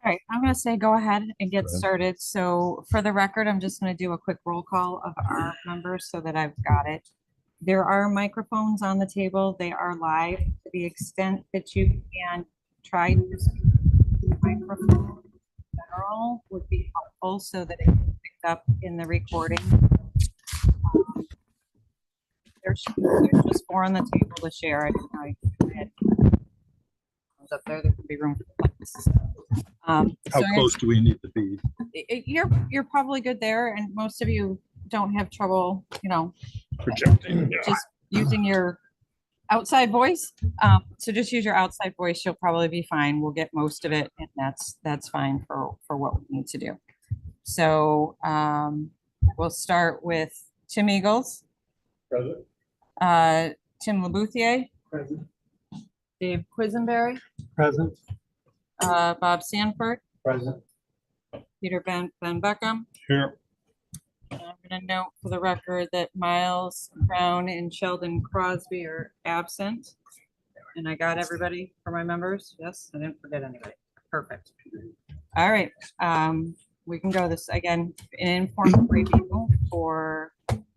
All right, I'm gonna say go ahead and get Go ahead. started. So for the record, I'm just gonna do a quick roll call of our members so that I've got it. There are microphones on the table. They are live to the extent that you can try to speak to the microphone. In general would be helpful so that it can be picked up in the recording. There's just four on the table to share. I don't know how you can fit up there. There could be room for plates. How close do we need to be? You're probably good there, and most of you don't have trouble, Projecting. just using your outside voice. So just use your outside voice. You'll probably be fine. We'll get most of it, and that's fine for what we need to do. So we'll start with Tim Eagles, Present. Tim Labouthier, Present. Dave Quisenberry, Present. Bob Sanford, Present. Peter Van Beckham. Here. And I'm going to note for the record that Miles Brown and Sheldon Crosby are absent. And I got everybody for my members. Yes, I didn't forget anybody. Perfect. All right. We can go this again, an informal review for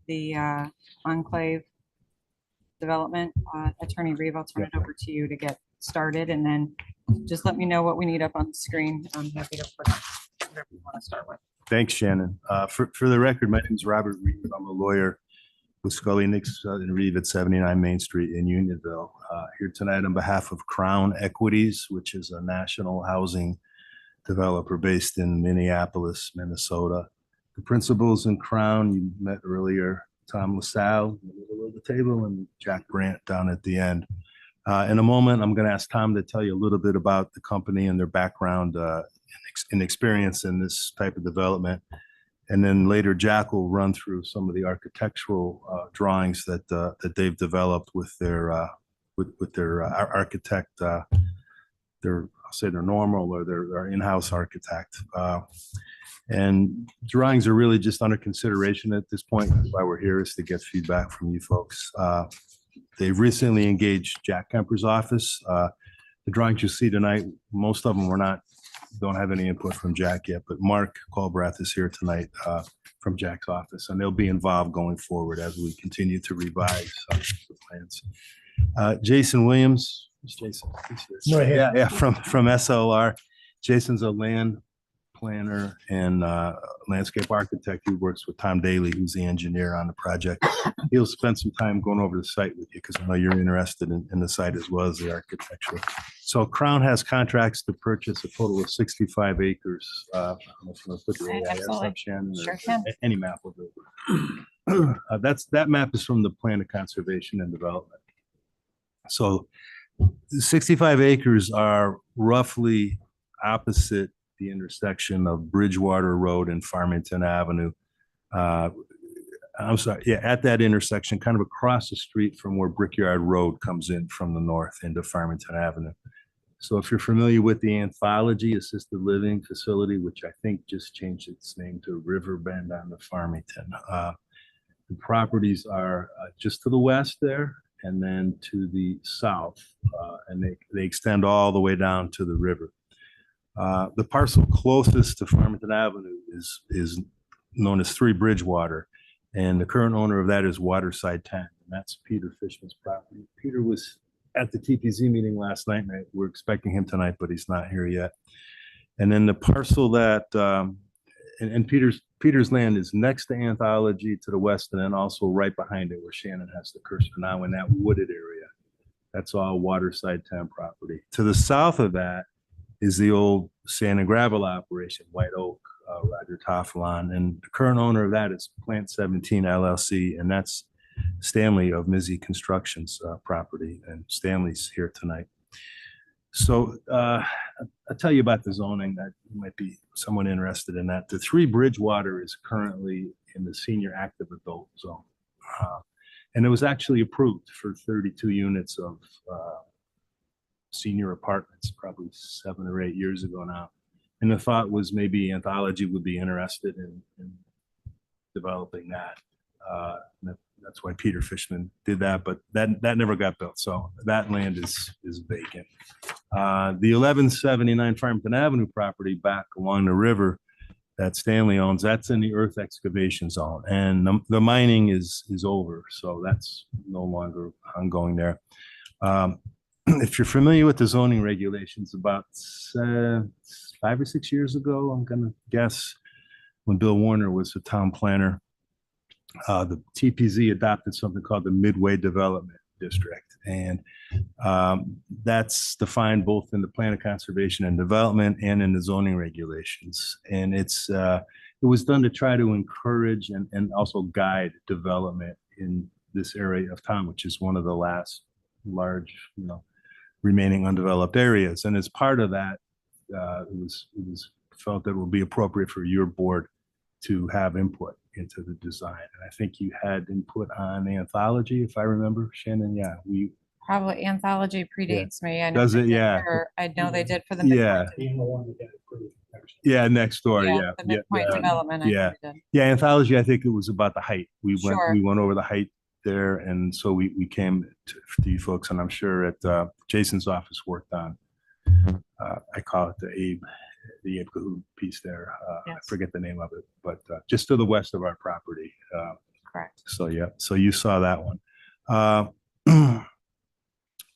the Enclave development. Attorney Reeve, I'll turn it over to you to get started, and then just let me know what we need up on the screen. I'm happy to put up whatever you want to start with. Thanks, Shannon. For the record, my name is Robert Reeve. I'm a lawyer with Scully, Nix, and Reeve at 79 Main Street in Unionville. Here tonight on behalf of Crown Equities, which is a national housing developer based in Minneapolis, Minnesota. The principals in Crown, you met earlier, Tom LaSalle in the middle of the table and Jack Brandt down at the end. In a moment, I'm going to ask Tom to tell you a little bit about the company and their background and experience in this type of development. And then later, Jack will run through some of the architectural drawings that they've developed with their architect, I'll say their normal or their in-house architect. And drawings are really just under consideration at this point. Why we're here is to get feedback from you folks. They've recently engaged Jack Kemper's office. The drawings you see tonight, most of them don't have any input from Jack yet, but Mark Colbrath is here tonight from Jack's office, and they'll be involved going forward as we continue to revise the plans. Jason Williams, who's Jason? No, Yeah, from SLR. Jason's a land planner and landscape architect who works with Tom Daly, who's the engineer on the project. He'll spend some time going over the site with you because I know you're interested in the site as well as the architecture. So Crown has contracts to purchase a total of 65 acres. I don't know if you want to put your AIS up, Shannon, Sure can. any map will do. That map is from the Plan of Conservation and Development. So 65 acres are roughly opposite the intersection of Bridgewater Road and Farmington Avenue. I'm sorry, yeah, at that intersection, kind of across the street from where Brickyard Road comes in from the north into Farmington Avenue. So if you're familiar with the Anthology Assisted Living Facility, which I think just changed its name to Riverbend on the Farmington, the properties are just to the west there and then to the south, and they extend all the way down to the river. The parcel closest to Farmington Avenue is known as 3 Bridgewater, and the current owner of that is Waterside 10, and that's Peter Fishman's property. Peter was at the TPZ meeting last night, and we're expecting him tonight, but he's not here yet. And then the parcel that, and Peter's land is next to Anthology to the west, and then also right behind it where Shannon has the cursor now in that wooded area. That's all Waterside 10 property. To the south of that is the old sand and gravel operation, White Oak, Roger Toffelon, and the current owner of that is Plant 17 LLC, and that's Stanley of Mizzy Construction's property, and Stanley's here tonight. So I'll tell you about the zoning that you might be somewhat interested in that. The 3 Bridgewater is currently in the senior active adult zone, and it was actually approved for 32 units of senior apartments probably 7 or 8 years ago now. And the thought was maybe Anthology would be interested in developing that. That's why Peter Fishman did that, but that never got built. So that land is vacant. The 1179 Farmington Avenue property back along the river that Stanley owns, that's in the earth excavation zone, and the mining is over, so that's no longer ongoing there. If you're familiar with the zoning regulations, about 5 or 6 years ago, I'm gonna guess, when Bill Warner was the town planner, the TPZ adopted something called the Midway Development District, and that's defined both in the plan of conservation and development and in the zoning regulations. And it was done to try to encourage and also guide development in this area of town, which is one of the last large, remaining undeveloped areas. And as part of that, it was felt that it would be appropriate for your board to have input into the design. And I think you had input on Anthology, if I remember, Shannon. Yeah, Probably Anthology predates me. I know Does they it? did Yeah. I know they did for the Yeah. Midpoint. Yeah, next door. Yeah. The Midpoint development. I Yeah. know they did. Yeah, Anthology, I think it was about the height. We Sure. went over the height there, and so we came to you folks, and I'm sure at Jason's office worked on, I call it the Abe Cahoon piece there. I Yes. forget the name of it, but just to the west of our property. Correct. So, yeah, so you saw that one.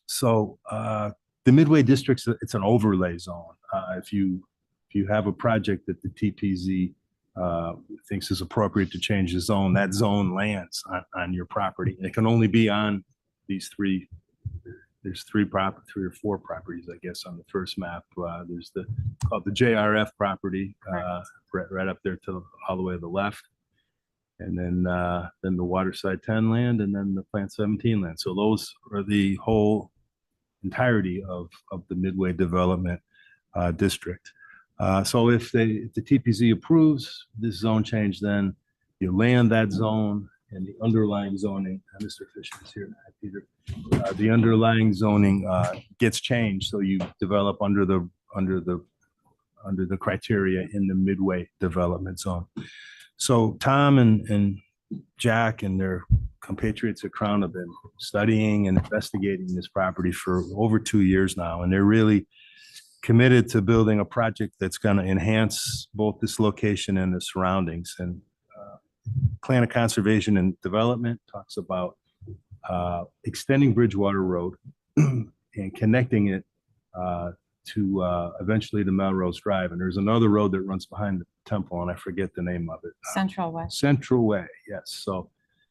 So the Midway District's, it's an overlay zone. If you have a project that the TPZ thinks is appropriate to change the zone, that zone lands on your property. And it can only be on these three. There's three or four properties, I guess, on the first map. There's called the JRF property, right up there to all the way to the left. And then the Waterside 10 land, and then the Plant 17 land. So those are the whole entirety of the Midway Development District. So if the TPZ approves this zone change, then you land that zone and the underlying zoning. Mr. Fisher is here, Peter. The underlying zoning gets changed, so you develop under the criteria in the Midway Development Zone. So Tom and Jack and their compatriots at Crown have been studying and investigating this property for over 2 years now, and they're really committed to building a project that's going to enhance both this location and the surroundings. And Plan of Conservation and Development talks about extending Bridgewater Road and connecting it to eventually to Melrose Drive. And there's another road that runs behind the temple, and I forget the name of it. Central Way. Central Way, yes.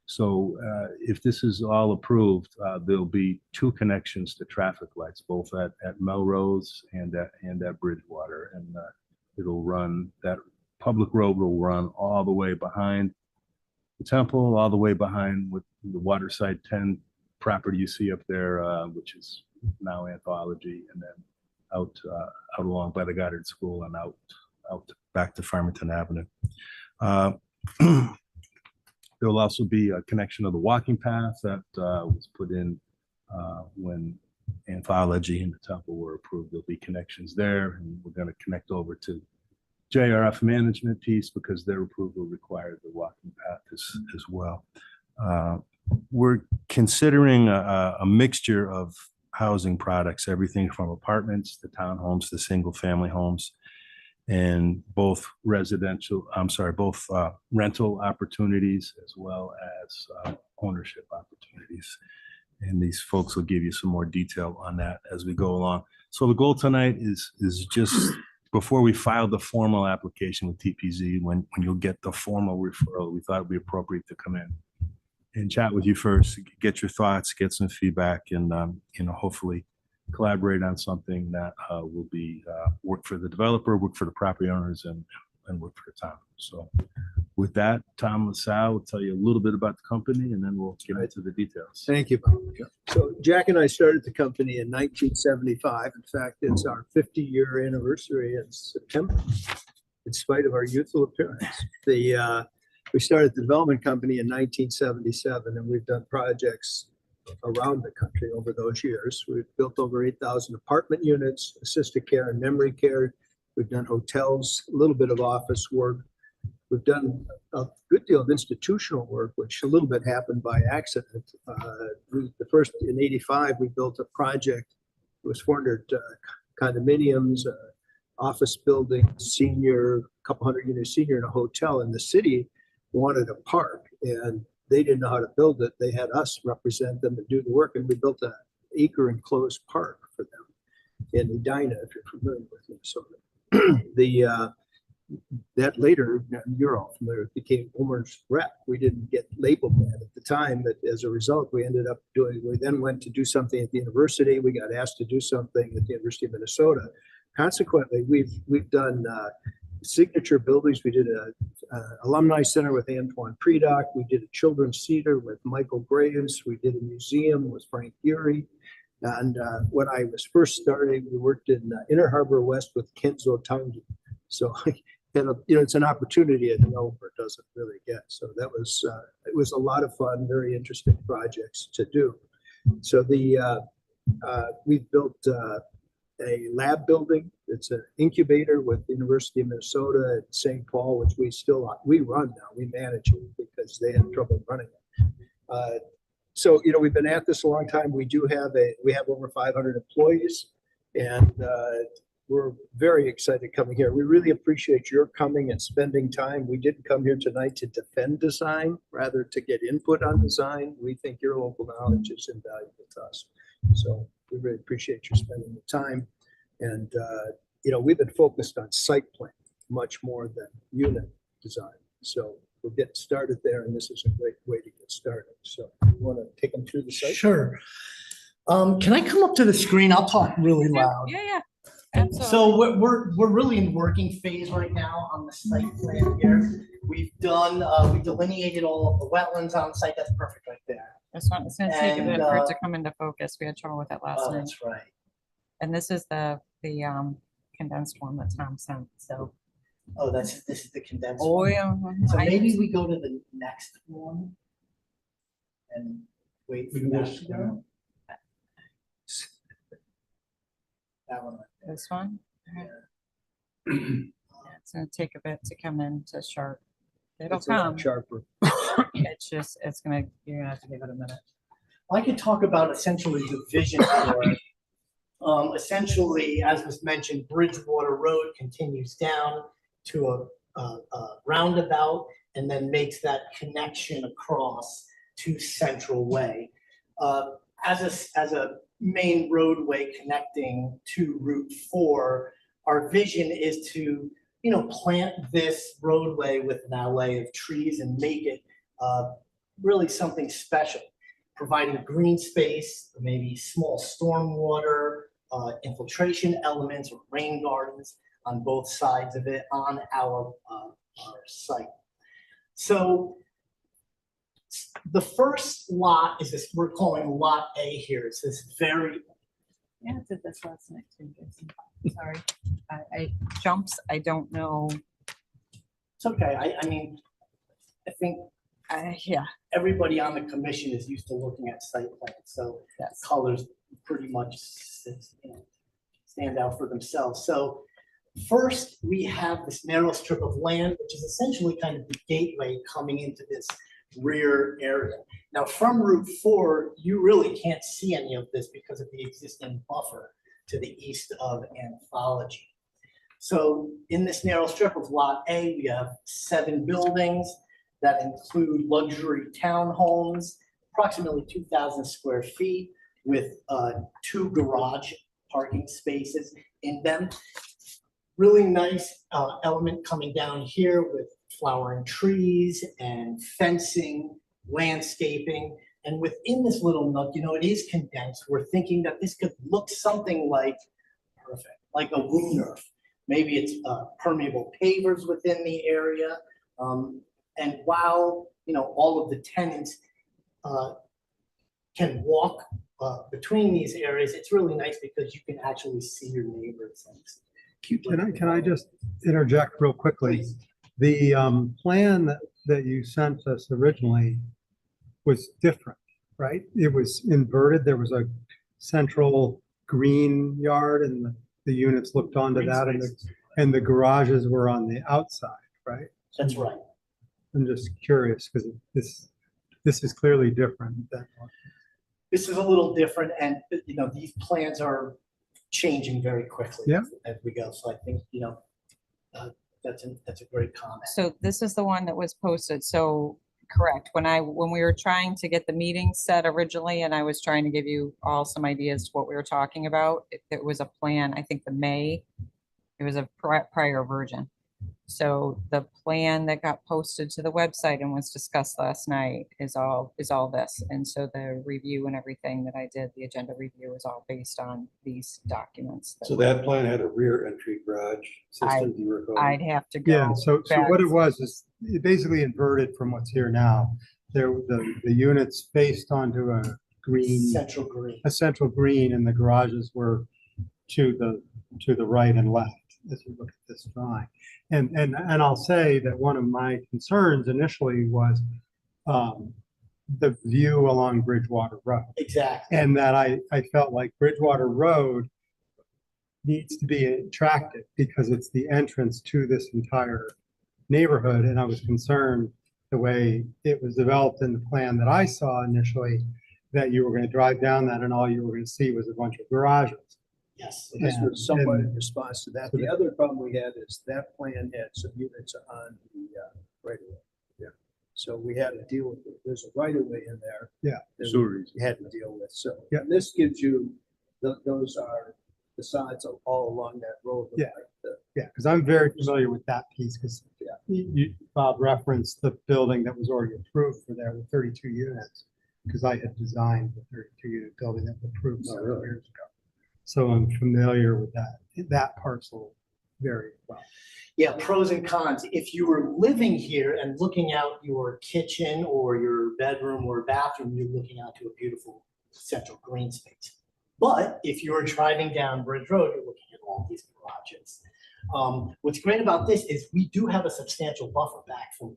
So if this is all approved, there'll be 2 connections to traffic lights, both at Melrose and at Bridgewater. And it'll run, that public road will run all the way behind the temple, all the way behind with the Waterside 10 property you see up there, which is now Anthology, and then out along by the Goddard School and out back to Farmington Avenue. There will also be a connection of the walking path that was put in when Anthology and the temple were approved. There'll be connections there, and we're going to connect over to JRF management piece because their approval required the walking path as well. We're considering a mixture of housing products, everything from apartments to townhomes to single family homes, and both rental opportunities as well as ownership opportunities. And these folks will give you some more detail on that as we go along. So the goal tonight is just before we file the formal application with TPZ, when you'll get the formal referral, we thought it'd be appropriate to come in and chat with you first, get your thoughts, get some feedback, and hopefully collaborate on something that will be work for the developer, work for the property owners, and work for the town. So with that, Tom LaSalle will tell you a little bit about the company, and then we'll get into the details. Thank you, Bob. So Jack and I started the company in 1975. In fact, it's our 50-year anniversary in September, in spite of our youthful appearance. We started the development company in 1977, and we've done projects around the country over those years. We've built over 8,000 apartment units, assisted care and memory care. We've done hotels, a little bit of office work. We've done a good deal of institutional work, which a little bit happened by accident. The first in '85, we built a project. It was 400 condominiums, office building, senior, couple hundred units senior in a hotel. And the city wanted a park, and they didn't know how to build it. They had us represent them and do the work, and we built an acre enclosed park for them in Edina, if you're familiar with Minnesota. That later, you're all familiar, it became Omer's Rep. We didn't get labeled that at the time, but as a result, we ended up we then went to do something at the university. We got asked to do something at the University of Minnesota. Consequently, we've done signature buildings. We did a alumni center with Antoine Predock. We did a children's theater with Michael Graves. We did a museum with Frank Gehry. And when I was first starting, we worked in Inner Harbor West with Kenzo Tangi. So, it's an opportunity a developer doesn't really get. So that was, it was a lot of fun, very interesting projects to do. So we've built a lab building. It's an incubator with the University of Minnesota at St. Paul, which we run now. We manage it because they had trouble running it. So, we've been at this a long time. We have over 500 employees, and we're very excited coming here. We really appreciate your coming and spending time. We didn't come here tonight to defend design, rather to get input on design. We think your local knowledge is invaluable to us. So we really appreciate you spending the time. And, we've been focused on site plan much more than unit design. So we're getting started there, and this is a great way to get started. So you want to take them through the site? Sure. Can I come up to the screen? I'll talk really loud. Yeah. Absolutely. So we're really in working phase right now on the site plan here. We've done, we delineated all of the wetlands on site. That's perfect right there. It's going to take a bit for it to come into focus. We had trouble with that last Oh, night. that's right. And this is the condensed one that Tom sent. So, Oh, this is the condensed oh one. yeah. So maybe we go to the next one and wait for that to go. That one. This one. Yeah. Yeah, it's going to take a bit to come into sharp. It'll It's a lot come. sharper. It's going to, you're going to have to give it a minute. I could talk about essentially the vision for it. Essentially, as was mentioned, Bridgewater Road continues down to a roundabout and then makes that connection across to Central Way. As a main roadway connecting to Route 4, our vision is to, plant this roadway with an alley of trees and make it really something special, providing green space, maybe small stormwater infiltration elements or rain gardens on both sides of it on our site. So the first lot is this, we're calling Lot A here. It's this very, Yeah, I did this last night too, Jason. Sorry. I jumps. I don't know. it's okay. I mean, I think Yeah. everybody on the commission is used to looking at site plans, so Yes. colors pretty much stand out for themselves. So first, we have this narrow strip of land, which is essentially kind of the gateway coming into this rear area. Now, from Route 4, you really can't see any of this because of the existing buffer to the east of Anthology. So in this narrow strip of Lot A, we have 7 buildings that include luxury townhomes, approximately 2,000 square feet, with 2 garage parking spaces in them. Really nice element coming down here with flowering trees and fencing, landscaping. And within this little nook, it is condensed. We're thinking that this could look something like like a Woonurf. Maybe it's permeable pavers within the area. And while, all of the tenants can walk between these areas, it's really nice because you can actually see your neighbors. Can I just interject real quickly? Please. The plan that you sent us originally was different, right? It was inverted. There was a central green yard and the units looked onto that and the garages were on the outside, right? That's right. I'm just curious because this is clearly different than what- This is a little different and, you know, these plans are changing very quickly. Yeah. As we go. So I think, you know, that's a great comment. So this is the one that was posted. So correct. When we were trying to get the meeting set originally, and I was trying to give you all some ideas to what we were talking about, it was a plan, I think it was a prior version. So the plan that got posted to the website and was discussed last night is all this. And so the review and everything that I did, the agenda review is all based on these documents. So that plan had a rear entry garage system, do you recall? I'd have to go. Yeah, so back. what it was is it basically inverted from what's here now. The units faced onto a green, Central green. a central green, and the garages were to the right and left as you look at this drawing. And I'll say that one of my concerns initially was the view along Bridgewater Road. Exactly. And that I felt like Bridgewater Road needs to be attractive because it's the entrance to this entire neighborhood. And I was concerned the way it was developed in the plan that I saw initially, that you were going to drive down that and all you were going to see was a bunch of garages. Yes. This was somewhat in And- response to that. The other problem we had is that plan had some units on the right of way. Yeah. So we had to deal with it. There's a right of way in there. Yeah. that Sewer. We had to deal with. So Yeah. and this gives you, those are the sides of all along that road. Yeah. Yeah, because I'm very familiar with that piece because Bob referenced the building that was already approved for there with 32 units. Because I had designed the 32 unit building that was approved Oh, several really? years ago. So I'm familiar with that parcel very well. Yeah, pros and cons. If you were living here and looking out your kitchen or your bedroom or bathroom, you're looking out to a beautiful central green space. But if you're driving down Bridge Road, you're looking at all these garages. What's great about this is we do have a substantial buffer back from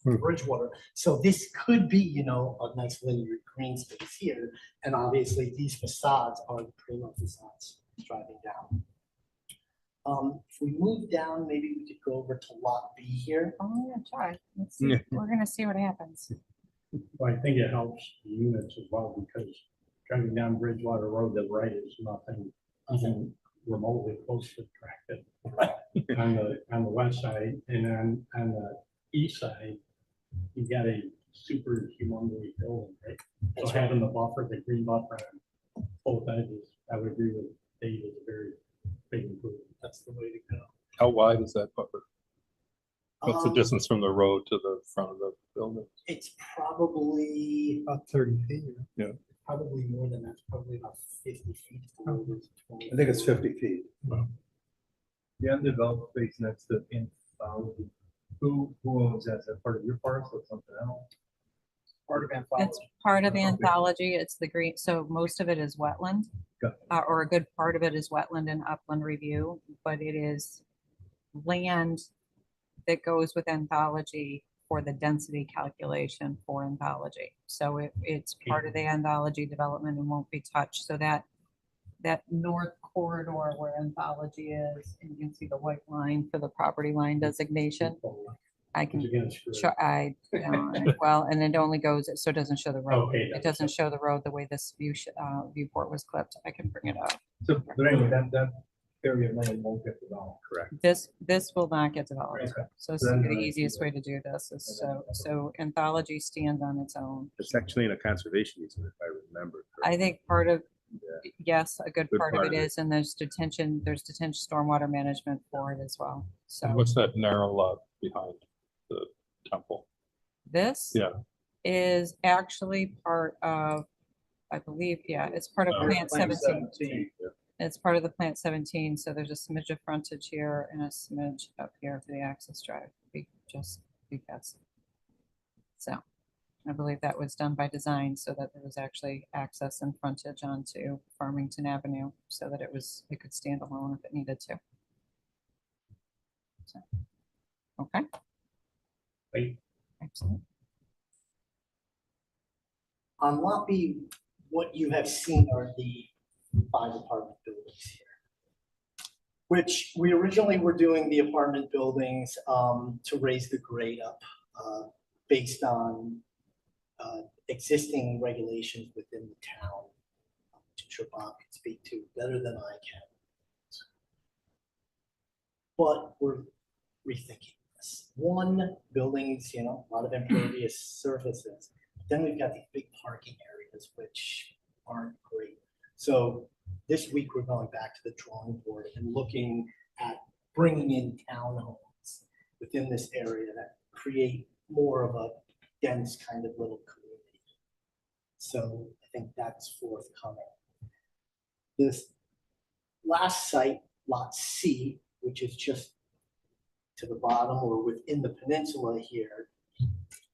Bridgewater. So this could be, you know, a nice linear green space here. And obviously these facades are the primo facades driving down. If we move down, maybe we could go over to lot B here. Oh, yeah, try. Let's see. Yeah. We're gonna see what happens. Well, I think it helps the units as well, because driving down Bridgewater Road, the right is nothing even remotely close to attractive. On the west side, and then on the east side, you got a super humongous building, right? So That's right. having the buffer, the green buffer on both edges, I would agree with Dave, is a very big improvement. That's the way to go. How wide is that buffer? What's the Um, distance from the road to the front of the building? It's probably About 30 feet. probably more than that, it's probably about 50 feet. I think it's 50 feet. The undeveloped space next to Anthology, who owns that? Is that part of your parcel or something else? Part of It's Anthology. part of Okay. Anthology. It's the green, so most of it is wetland. Got Or a good part of it is wetland and upland review, but it is land that goes with Anthology for the density calculation for Anthology. So it's part of the Anthology development and won't be touched. So that north corridor where Anthology is, and you can see the white line for the property line designation. I can You're gonna screw it. show, well, and it only goes, so it doesn't show the road. Okay, It that's- doesn't show the road the way this viewport was clipped. I can bring it up. So, but anyway, that area of land won't get developed. Correct. This will not get developed. Okay. So So then the I see easiest that. way to do this is so Anthology stands on its own. It's actually in a conservation easement, if I remember. I think part of, Yeah. yes, a good Good part of it is, and there's detention stormwater management for it as well. And So what's that narrow lot behind the temple? this Yeah. is actually part of, I believe, yeah, it's part of Oh. Plant 17. Yeah. It's part of the Plant 17, so there's a smidge of frontage here and a smidge up here for the access drive, just because. So, I believe that was done by design so that there was actually access and frontage onto Farmington Avenue, so that it could stand alone if it needed to. So, okay. Great. Excellent. On lot B, what you have seen are the 5 apartment buildings here. which we originally were doing the apartment buildings to raise the grade up based on existing regulations within the town, which Siobhan can speak to better than I can. But we're rethinking this. One, buildings, a lot of impervious surfaces. Then we've got these big parking areas, which aren't great. So this week, we're going back to the drawing board and looking at bringing in townhomes within this area that create more of a dense kind of little community. So I think that's forthcoming. This last site, Lot C, which is just to the bottom or within the peninsula here,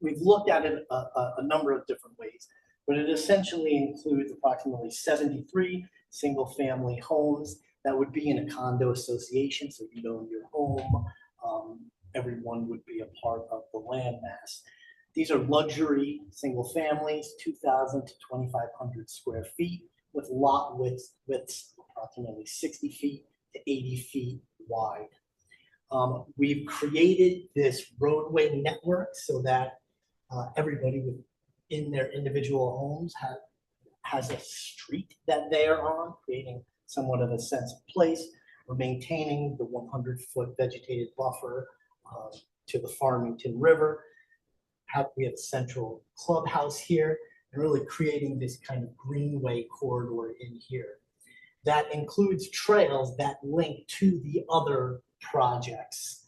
we've looked at it a number of different ways, but it essentially includes approximately 73 single-family homes that would be in a condo association, so you'd own your home. Everyone would be a part of the landmass. These are luxury single families, 2,000 to 2,500 square feet, with lot widths approximately 60 feet to 80 feet wide. We've created this roadway network so that everybody within their individual homes has a street that they are on, creating somewhat of a sense of place. We're maintaining the 100-foot vegetated buffer to the Farmington River. We have a central clubhouse here, and really creating this kind of greenway corridor in here. That includes trails that link to the other projects,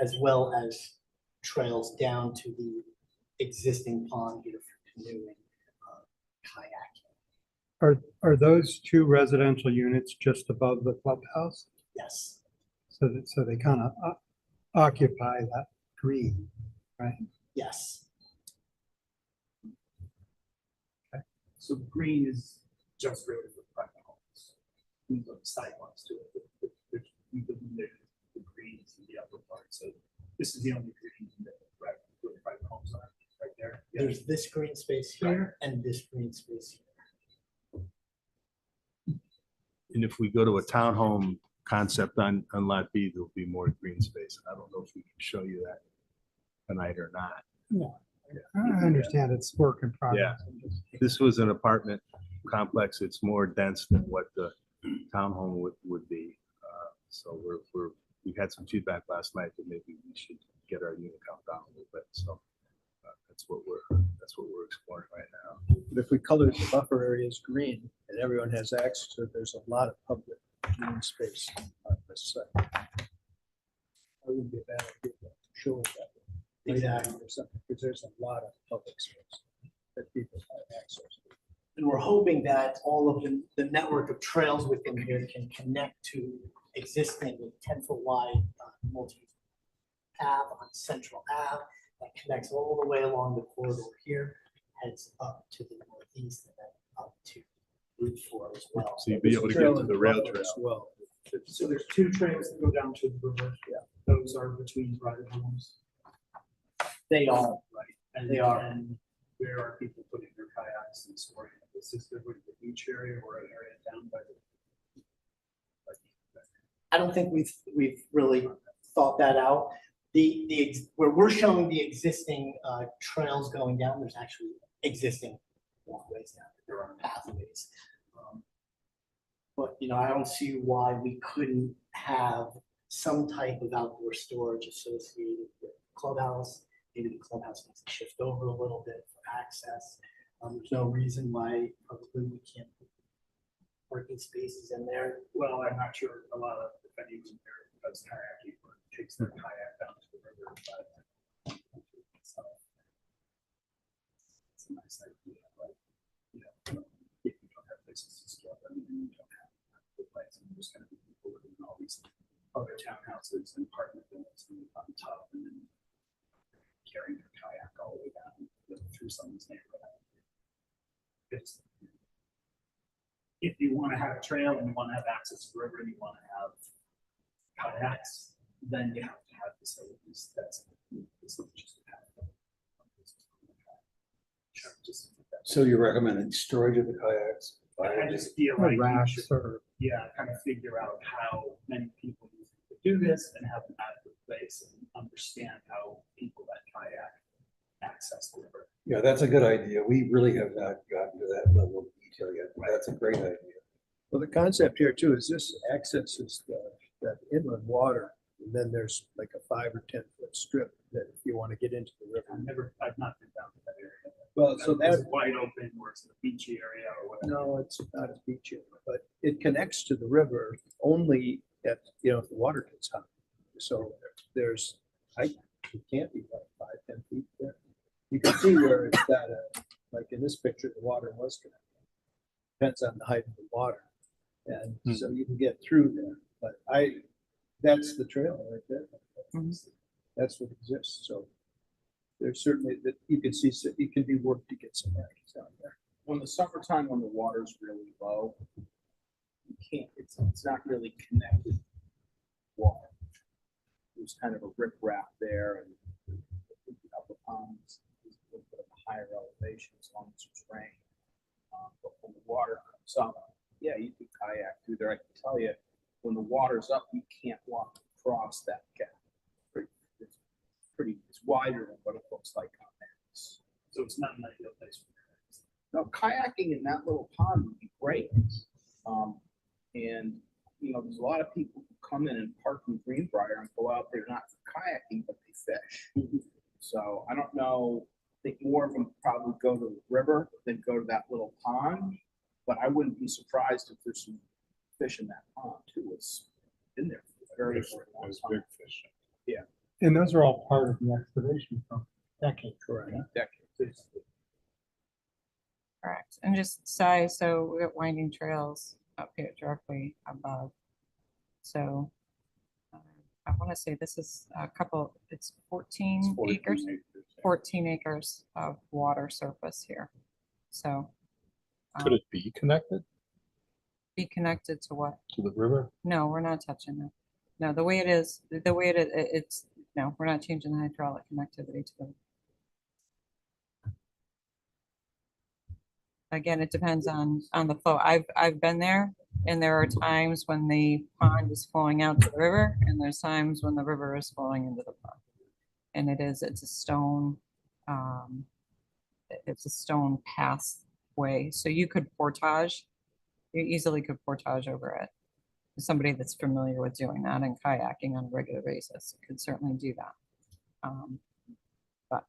as well as trails down to the existing pond here for canoeing, kayaking. Are those two residential units just above the clubhouse? Yes, So they kind of occupy that green, right? yes. So green is just really for private homes. We put sidewalks to it. We delineated the greens in the upper part. So this is the only green that private homes are right there. Yeah. There's this green space here and this green space here. And if we go to a townhome concept on Lot B, there'll be more green space. I don't know if we can show you that tonight or not. I understand it's work in progress. This was an apartment complex. It's more dense than what the townhome would be. So we had some feedback last night that maybe we should get our unit count down a little bit. So that's what we're exploring right now. But if we color the buffer areas green and everyone has access to it, there's a lot of public green space on this site. That wouldn't be a bad idea to show it that way. Exactly. Or something, because there's a lot of public space that people have access to. And we're hoping that all of the network of trails within here can connect to existing 10-foot wide multi-path on Central Ave that connects all the way along the corridor here, heads up to the northeast and then up to Route 4 as well. So you'd be able to get to the rail trail. As well. So there's two trails that go down to the river. Yeah. Those are between private homes. They are, Right. and they are. And where are people putting their kayaks and storing? Is this the beach area or an area down by the? I don't think we've really thought that out. Where we're showing the existing trails going down, there's actually existing walkways down there. There are pathways. But I don't see why we couldn't have some type of outdoor storage associated with the clubhouse. Maybe the clubhouse needs to shift over a little bit for access. There's no reason why probably we can't put parking spaces in there. Well, I'm not sure a lot of, if anyone there does kayaking or takes their kayak down to the river. But it's a nice idea, but if you don't have places to store them, and you don't have the place, and there's going to be people living in all these other townhouses and apartment buildings on top, and then carrying their kayak all the way down through someone's neighborhood. If you want to have a trail and you want to have access to the river and you want to have kayaks, then you have to have facilities. That's just So you're recommending storage of the kayaks I just feel Or like we rafts should, or, yeah, kind of figure out how many people do this and have an adequate place and understand how people that kayak access the river. Yeah, that's a good idea. We really have not gotten to that level of detail yet. But that's a great idea. Well, the concept here too is this accesses that inland water. And then there's like a 5 or 10 foot strip that if you want to get into the river. I've not been down to that area. Well, so Is that, it wide open or it's a beachy area or whatever? no, it's not as beachy, but it connects to the river only at, if the water gets high. So there's, it can't be like 5, 10 feet there. You can see where it's got like in this picture, the water was connected. Depends on the height of the water. And so you can get through there, but that's the trail right there. That's what exists. So there's certainly that you can see, it can be worked to get some rackets out there. When the summertime, when the water's really low, you can't, it's not really connected water. There's kind of a rip rap there and the upper ponds is a little bit of a higher elevation as long as it's rain. But when the water comes up, yeah, you can kayak through there. I can tell you, when the water's up, you can't walk across that gap. It's wider than what it looks like on maps. So it's not an ideal place for kayaks. No, kayaking in that little pond would be great. And, there's a lot of people who come in and park in Greenbrier and go out there not for kayaking, but they fish. So I don't know, I think more of them probably go to the river than go to that little pond. But I wouldn't be surprised if there's some fish in that pond too. It's been there for a very long time. fish. and those are all part of the excavation from decades. Correct. Decades. Correct. And just size, so we got winding trails up here directly above. So I want to say this is it's 14 acres, 14 acres of water surface here. So Could it be connected be connected to what? to the river? No, we're not touching that. No, the way it is, no, we're not changing the hydraulic connectivity to them. Again, it depends on the flow. I've been there, and there are times when the pond is flowing out to the river, and there's times when the river is flowing into the pond. And it's a stone, it's a stone pathway, so you could portage, you easily could portage over it. Somebody that's familiar with doing that and kayaking on a regular basis could certainly do that. But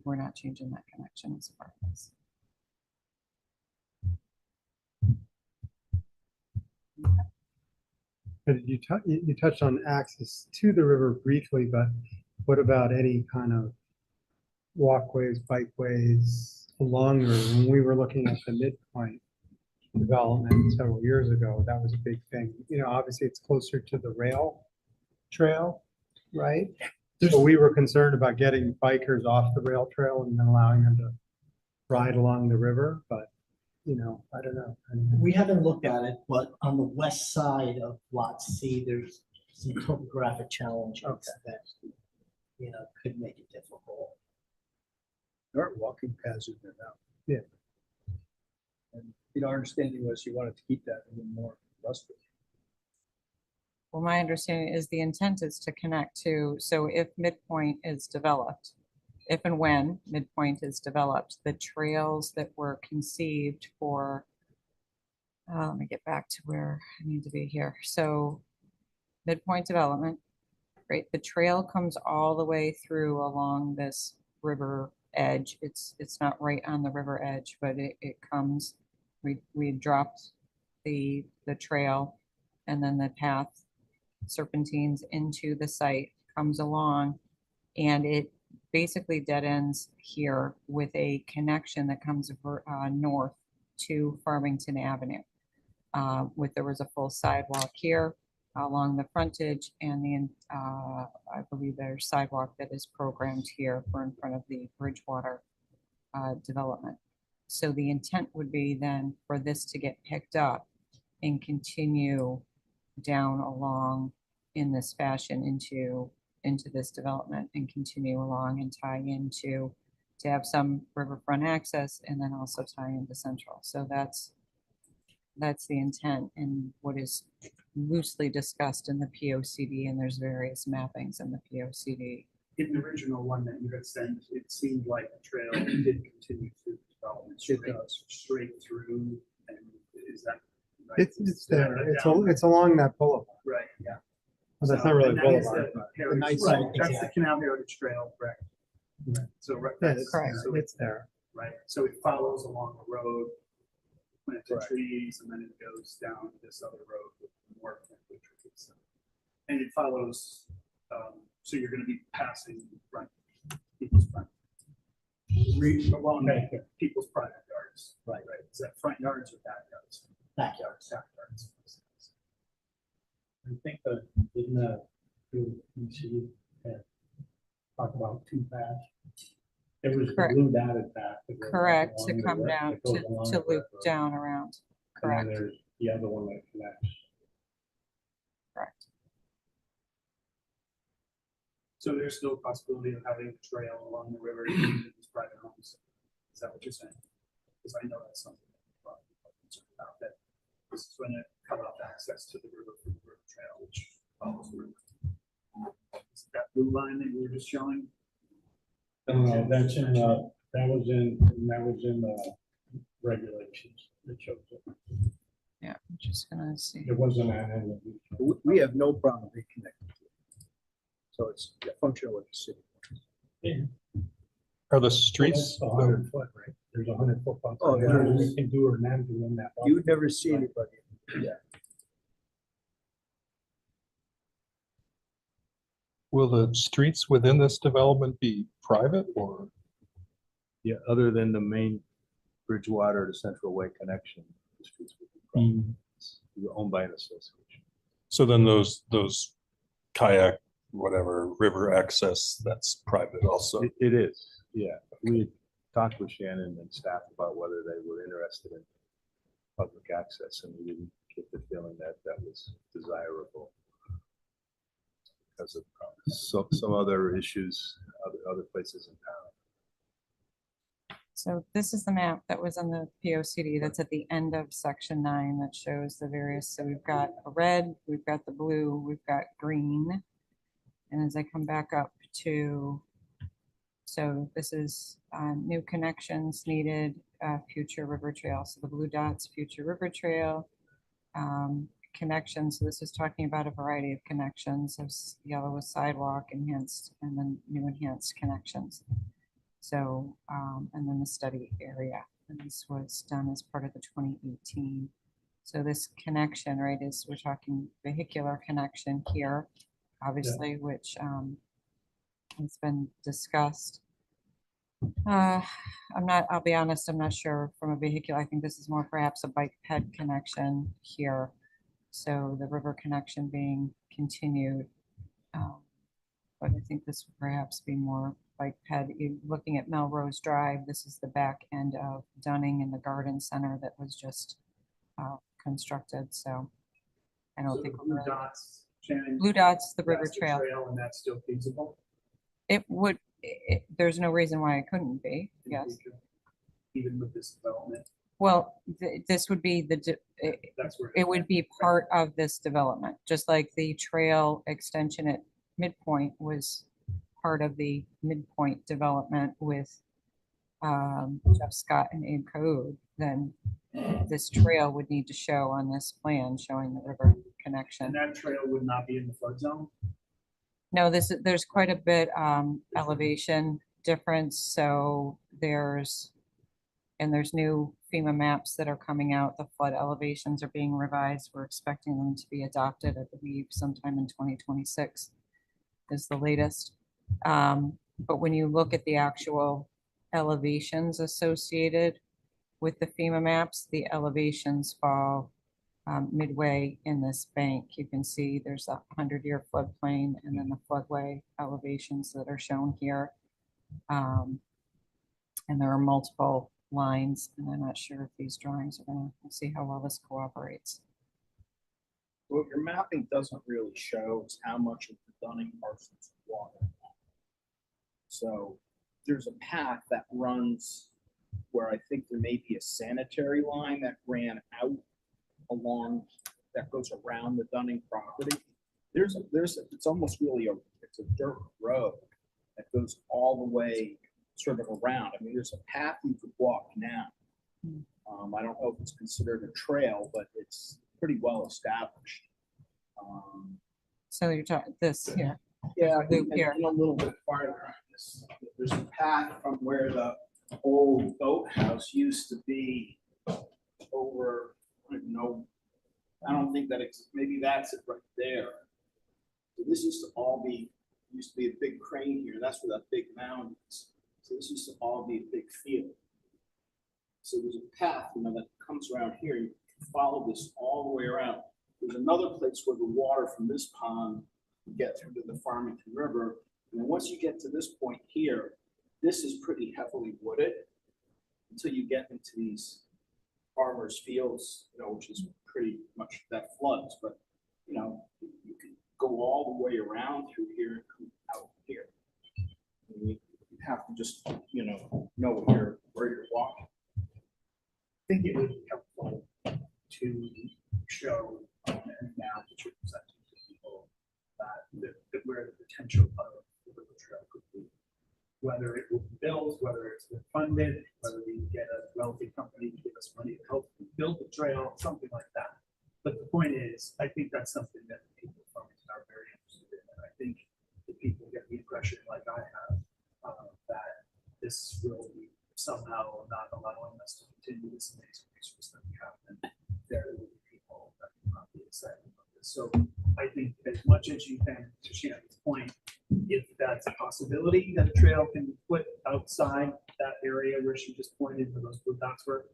we're not changing that connection as part of this. But you touched on access to the river briefly, but what about any kind of walkways, bikeways along the river? When we were looking at the midpoint development several years ago, that was a big thing. Obviously it's closer to the rail trail, right? So we were concerned about getting bikers off the rail trail and then allowing them to ride along the river, but I don't know. We haven't looked at it, but on the west side of Lot C, there's some topographic challenges that, could make it difficult. There aren't walking paths in there now. Yeah. And our understanding was you wanted to keep that a little more rustic. Well, my understanding is the intent is to connect to, so if Midpoint is developed, if and when Midpoint is developed, the trails that were conceived for, let me get back to where I need to be here. So Midpoint development, right? The trail comes all the way through along this river edge. It's not right on the river edge, but it comes, we dropped the trail and then the path serpentines into the site, comes along, and it basically dead ends here with a connection that comes north to Farmington Avenue. There was a full sidewalk here along the frontage, and I believe there's sidewalk that is programmed here for in front of the Bridgewater development. So the intent would be then for this to get picked up and continue down along in this fashion into this development and continue along and tie into, to have some riverfront access and then also tie into Central. So that's that's the intent and what is loosely discussed in the POCD, and there's various mappings in the POCD. In the original one that you had sent, it seemed like the trail did continue through development straight through, and is that? right? It's Is there, that it's along that boulevard. Right, yeah. Well, that's So- not really and that is boulevard, the but- Heritage- nice right, side, That's the exactly. Canal Heritage Trail, correct? So, right, Yeah, that's, it's, Correct. so it's there. right, so it follows along the road, planted trees, and then it goes down this other road with more planted trees. And it follows, so you're gonna be passing front, people's front. Along people's private yards, right, is that front yards or backyards? Backyards. Backyards. I think that in the, you see, talk about two paths. It was the Correct. blue dotted path. that goes Correct, along to the come ri- down, that goes along to the loop river. down around. And then Correct, there's the other one that connects. correct. So there's still a possibility of having a trail along the river even in these private homes. Is that what you're saying? Because I know that's something that a lot of people are concerned about, that this is going to cut off access to the river from the river trail, which follows the river. Is that blue line that you were just showing? That's in, that was in the regulations that shows it. Yeah, I'm just gonna see. It wasn't on any of these. We have no problem reconnecting. So it's functional with the city. Are the That's streets, 100 foot, right? There's 100 foot. buffer. Oh, Whether there We is. can do or not do in that. buffer. You would never see anybody. Yeah. will the streets within this development be private or? Yeah, other than the main Bridgewater to Central Way connection, the streets would be private. You're owned by an association. So then those kayak, whatever, river access, that's private also. It is, yeah. We had talked with Shannon and staff about whether they were interested in public access, and we didn't get the feeling that that was desirable because of some other issues, other places in town. So this is the map that was on the POCD that's at the end of section 9 that shows the various, so we've got a red, we've got the blue, we've got green. And as I come back up to, so this is new connections needed, future river trail. So the blue dots, future river trail. Connections, so this is talking about a variety of connections. So yellow is sidewalk enhanced and then new enhanced connections. So, and then the study area, and this was done as part of the 2018. So this connection, right, is we're talking vehicular connection here, obviously, which has been discussed. I'll be honest, I'm not sure from a vehicular, I think this is more perhaps a bike ped connection here. So the river connection being continued. But I think this would perhaps be more bike ped. Looking at Melrose Drive, this is the back end of Dunning and the Garden Center that was just constructed. So I don't So think the we're blue really- dots, Shannon. blue dots, the river that's the trail. And that's still feasible? It would, there's no reason why it couldn't be, yes. Even with this development, Well, this would be that's where. it would be part of this development, just like the trail extension at Midpoint was part of the Midpoint development with Jeff Scott and Abe Code. Then this trail would need to show on this plan showing the river connection. And that trail would not be in the flood zone? No, there's quite a bit elevation difference, so there's new FEMA maps that are coming out. The flood elevations are being revised. We're expecting them to be adopted, I believe, sometime in 2026 is the latest. But when you look at the actual elevations associated with the FEMA maps, the elevations fall midway in this bank. You can see there's a 100-year floodplain and then the floodway elevations that are shown here. And there are multiple lines, and I'm not sure if these drawings are gonna, we'll see how well this cooperates. What your mapping doesn't really show is how much of the Dunning parcel is water. So there's a path that runs where I think there may be a sanitary line that ran out along, that goes around the Dunning property. It's almost really it's a dirt road that goes all the way sort of around. I mean, there's a path you could walk now. I don't know if it's considered a trail, but it's pretty well established. So you're talking this here. Yeah, Loop here. and a little bit farther on this. There's a path from where the old boathouse used to be over, I don't know, I don't think that it's, maybe that's it right there. So this used to all be, used to be a big crane here. That's where that big mound is. So this used to all be a big field. So there's a path, that comes around here. You can follow this all the way around. There's another place where the water from this pond will get through to the Farmington River. And then once you get to this point here, this is pretty heavily wooded until you get into these farmers' fields, which is pretty much, that floods. But, you can go all the way around through here and come out here. And you have to just, know where you're walking. I think it would be helpful to show and now that you're presenting to people that where the potential of the river trail could be. Whether it will be built, whether it's been funded, whether we can get a wealthy company to give us money to help build the trail, something like that. But the point is, I think that's something that the people from Farmington are very interested in. And I think the people get the impression, like I have, that this will be somehow not allowing us to continue this amazing resource that we have. And there will be people that will not be excited about this. So I think as much as you can, to Shannon's point, if that's a possibility that a trail can be put outside that area where she just pointed where those blue dots were,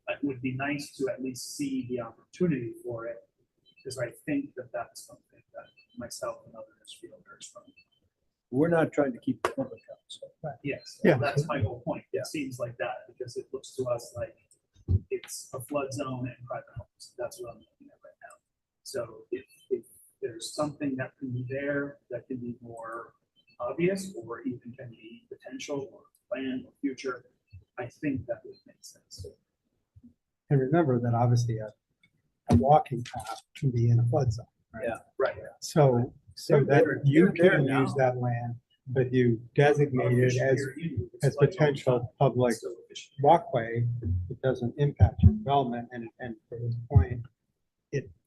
it would be nice to at least see the opportunity for it, because I think that that's something that myself and others feel very strongly. We're not trying to keep the public out. So. Yes, Yeah. that's my whole point. It seems like that because it looks to us like it's a flood zone and private homes. That's what I'm looking at right now. So if there's something that can be there that can be more obvious or even can be potential or planned or future, I think that would make sense. And remember that obviously a walking path can be in a flood zone, right? Yeah. Right. So They're that there- you they're there can use now. that land, but you designate it as potential public walkway. It doesn't impact your development, and for this point,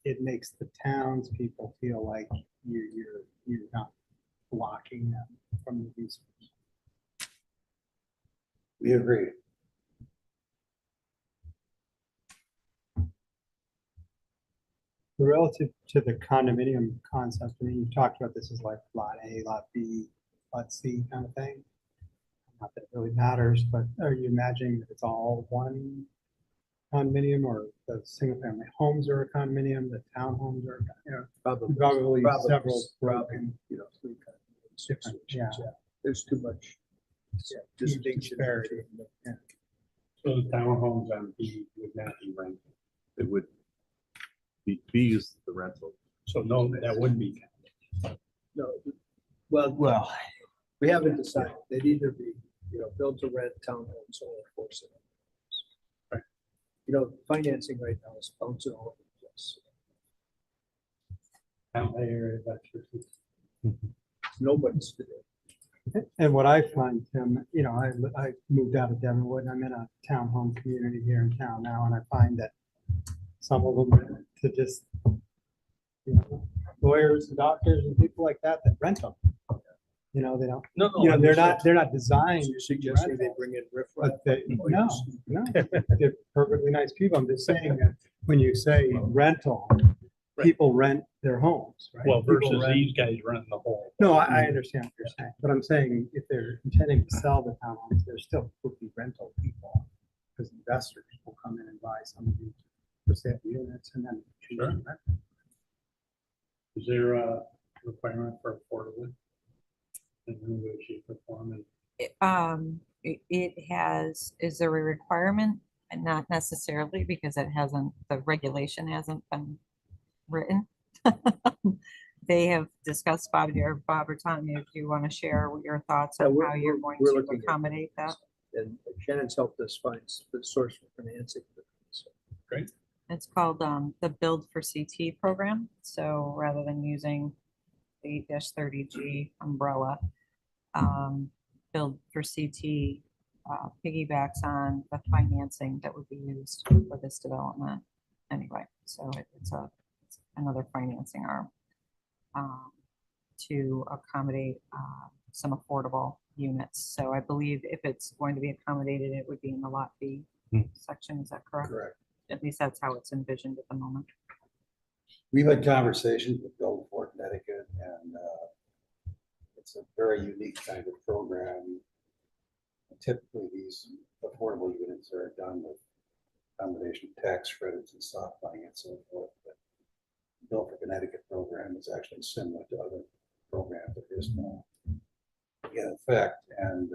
it makes the townspeople feel like you're not blocking them from the use. We agree. Relative to the condominium concept, I mean, you talked about this as like lot A, lot B, lot C kind of thing. Not that it really matters, but are you imagining that it's all one condominium, or the single family homes are a condominium, the townhomes are, probably several broken, Three kinds. different, yeah. There's too much distinction. disparity. Yeah. So the townhomes on B would not be rented. It would be is the rental. So no, that wouldn't be. No, well, we haven't decided. They'd either be, built to rent townhomes or for sale. Right. Financing right now is bouncing all over the place. Town area, that's Nobody's doing it. And what I find, Tim, I moved out of Devonwood, and I'm in a townhome community here in town now, and I find that some of them to just, lawyers and doctors and people like that rent them. They don't, they're not designed. So you're suggesting they bring in riffraff? But no, they're perfectly nice people. I'm just saying that when you say rental, people rent their homes, right? Well, People versus rent- these guys renting the whole. No, I understand what you're saying, but I'm saying if they're intending to sell the townhomes, they're still would be rental people. Because investors will come in and buy some of these for sale units and then choose to Sure. rent them. Is there a requirement for affordable? In any way, shape, or form? And It has, is there a requirement? And not necessarily, because it hasn't, the regulation hasn't been written. They have discussed, Bob or Tanya, if you want to share your thoughts Yeah, on we're- how you're we're- going we're to looking at accommodate that. And Shannon's helped us find the source for financing. So Great. It's called the Build for CT program. So rather than using the 8-30G umbrella, Build for CT piggybacks on the financing that would be used for this development anyway. So it's another financing arm to accommodate some affordable units. So I believe if it's going to be accommodated, it would be in the Lot B section. Is that correct? Correct. At least that's how it's envisioned at the moment. We've had conversations with Build for Connecticut, and it's a very unique kind of program. Typically, these affordable units are done with combination of tax credits and soft money and so forth. But the Build for Connecticut program is actually similar to other programs that there is now in effect, and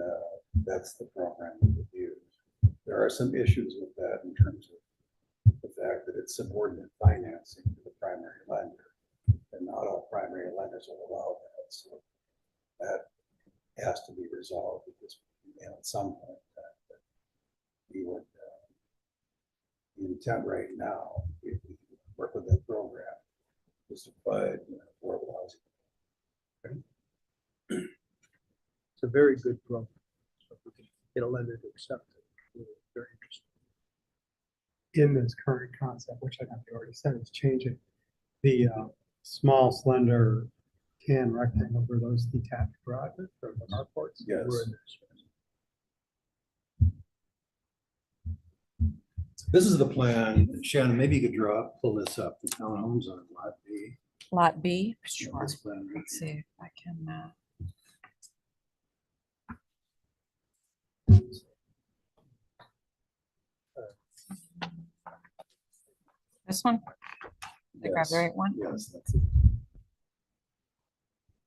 that's the program that we use. There are some issues with that in terms of the fact that it's subordinate financing to the primary lender, and not all primary lenders will allow that. So that has to be resolved because, at some point that we would, the intent right now, if we work with that program, is to provide affordable housing. It's a very good program. So if we can get a lender to accept it, we're very interested. In this current concept, which I think you already said is changing, the small slender tan rectangle for those detached garages or the carports. Yes. We're in this. This is the plan. Shannon, maybe you could pull this up, the townhomes on Lot B. Lot B, sure. This plan right Let's see if I can. This one? I grabbed the Yes. right one? Yes, that's it.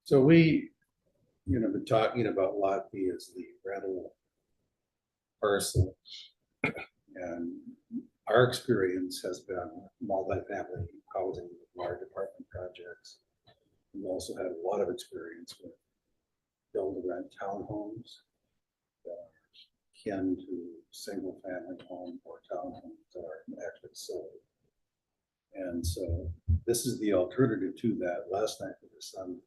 So we, been talking about Lot B as the rental parcel. And our experience has been multifamily housing with large apartment projects. We've also had a lot of experience with build-to-rent townhomes that are akin to single-family home or townhomes that are actually sold. And so this is the alternative to that. Last night there was some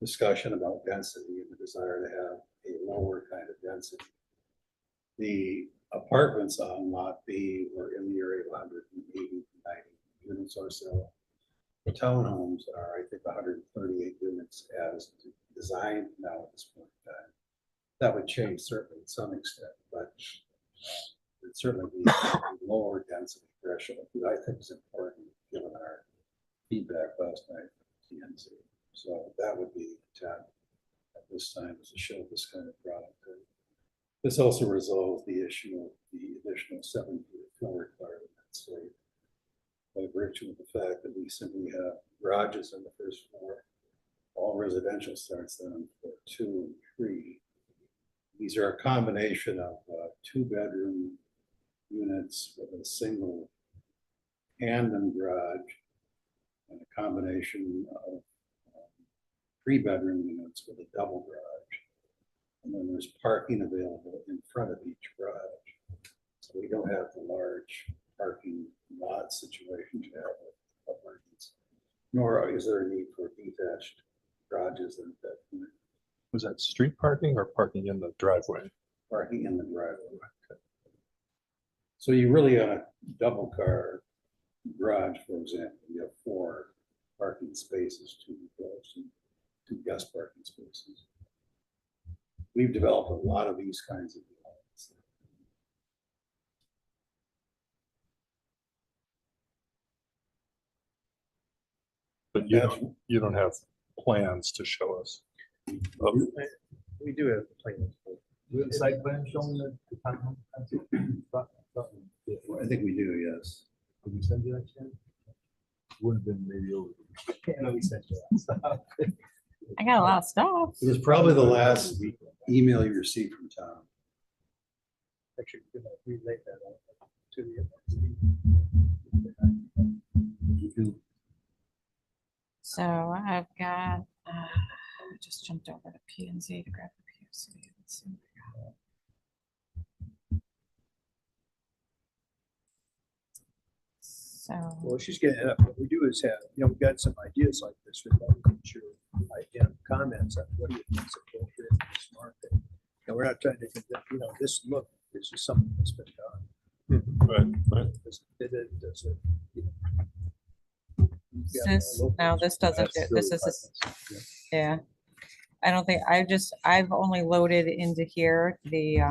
discussion about density and the desire to have a lower kind of density. The apartments on Lot B were in the area of 180 to 90 units or so. The townhomes are, I think, 138 units as designed now at this point in time. That would change certainly to some extent, but it'd certainly be a lower density threshold, that I think is important given our feedback last night from TNC. So that would be intent at this time, is to show this kind of product. This also resolves the issue of the additional 7-foot fill requirement. So by virtue of the fact that we simply have garages on the first floor, all residential starts then on floor 2 and 3. These are a combination of 2-bedroom units with a single tandem garage and a combination of 3-bedroom units with a double garage. And then there's parking available in front of each garage. So we don't have the large parking lot situation you have with apartments, nor is there a need for detached garages at that point. Was that street parking or parking in the driveway? Parking in the driveway. So you really, on a double car garage, for example, you have 4 parking spaces, 2 enclosed and 2 guest parking spaces. We've developed a lot of these kinds of developments. But you don't have plans to show us. We do have plans. We have a site plan showing the townhome. I think we do, yes. Did we send you that, Shannon? Would have been maybe over. No, we sent you that. I got a lot of stuff. It was probably the last email you received from Tom. Actually, we're gonna relay that out to the. So I've got, I just jumped over to P and Z to grab the POC. Let's see what I got. So, Well, she's getting, what we do is have, we've got some ideas like this, we'd love to get your comments on what do you think is appropriate in this market. And we're not trying to, this look, this is something that's been done. Right. Does it, you've got this, local- no, this doesn't, do- this is, yeah. I don't think, I've only loaded into here the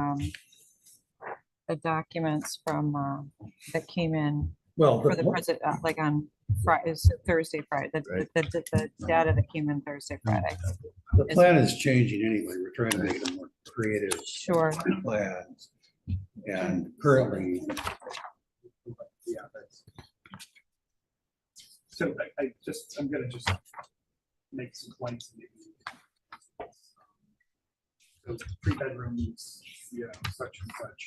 documents from, that came in Well, for the president, like on Friday, Thursday, Friday, the data that came in Thursday, Friday. the plan is changing anyway. We're trying to make it a more creative Sure. plan. And currently, Yeah, that's. So I'm gonna just make some points. So 3 bedrooms, such and such.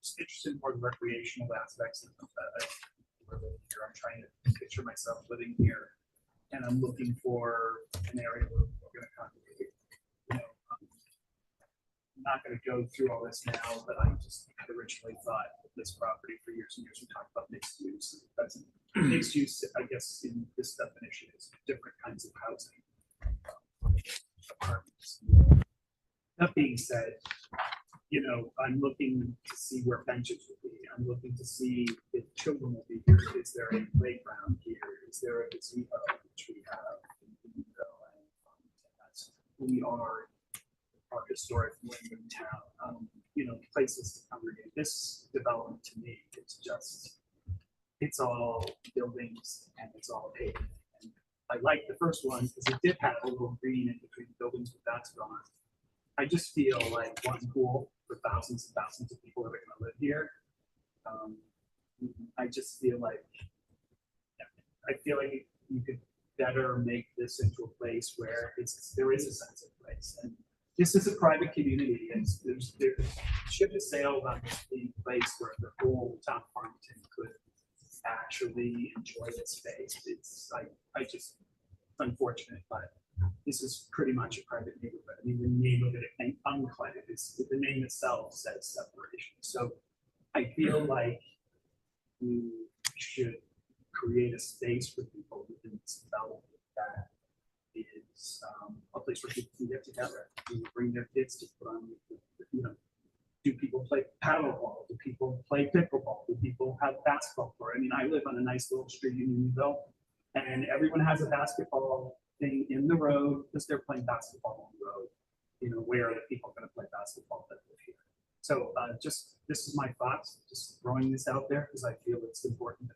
Just interested in more the recreational aspects of that. I'm trying to picture myself living here, and I'm looking for an area where we're gonna congregate. I'm not gonna go through all this now, but I just had originally thought of this property for years and years. We talked about mixed use. That's mixed use, I guess, in this definition is different kinds of housing. Apartments. That being said, I'm looking to see where benches will be. I'm looking to see if children will be here. Is there a playground here? Is there a gazebo, which we have in Greenville? And we are our historic New England town, places to congregate. This development to me, it's all buildings and it's all paved. And I like the first one because it did have a little green in between the buildings, but that's gone. I just feel like one pool for thousands and thousands of people that are gonna live here. I just feel like, you could better make this into a place where there is a sense of place. And this is a private community, and there's ship has sailed on this being a place where the whole town of Farmington could actually enjoy this space. It's unfortunate, but this is pretty much a private neighborhood. I mean, the name of it, uncluttered, the name itself says separation. So I feel like you should create a space for people within this development that is a place where people can get together, bring their kids to put on, do people play paddleball? Do people play pickleball? Do people have basketball court? I mean, I live on a nice little street in Unionville, and everyone has a basketball thing in the road because they're playing basketball on the road. Where are the people going to play basketball that live here? So this is my thoughts, just throwing this out there because I feel it's important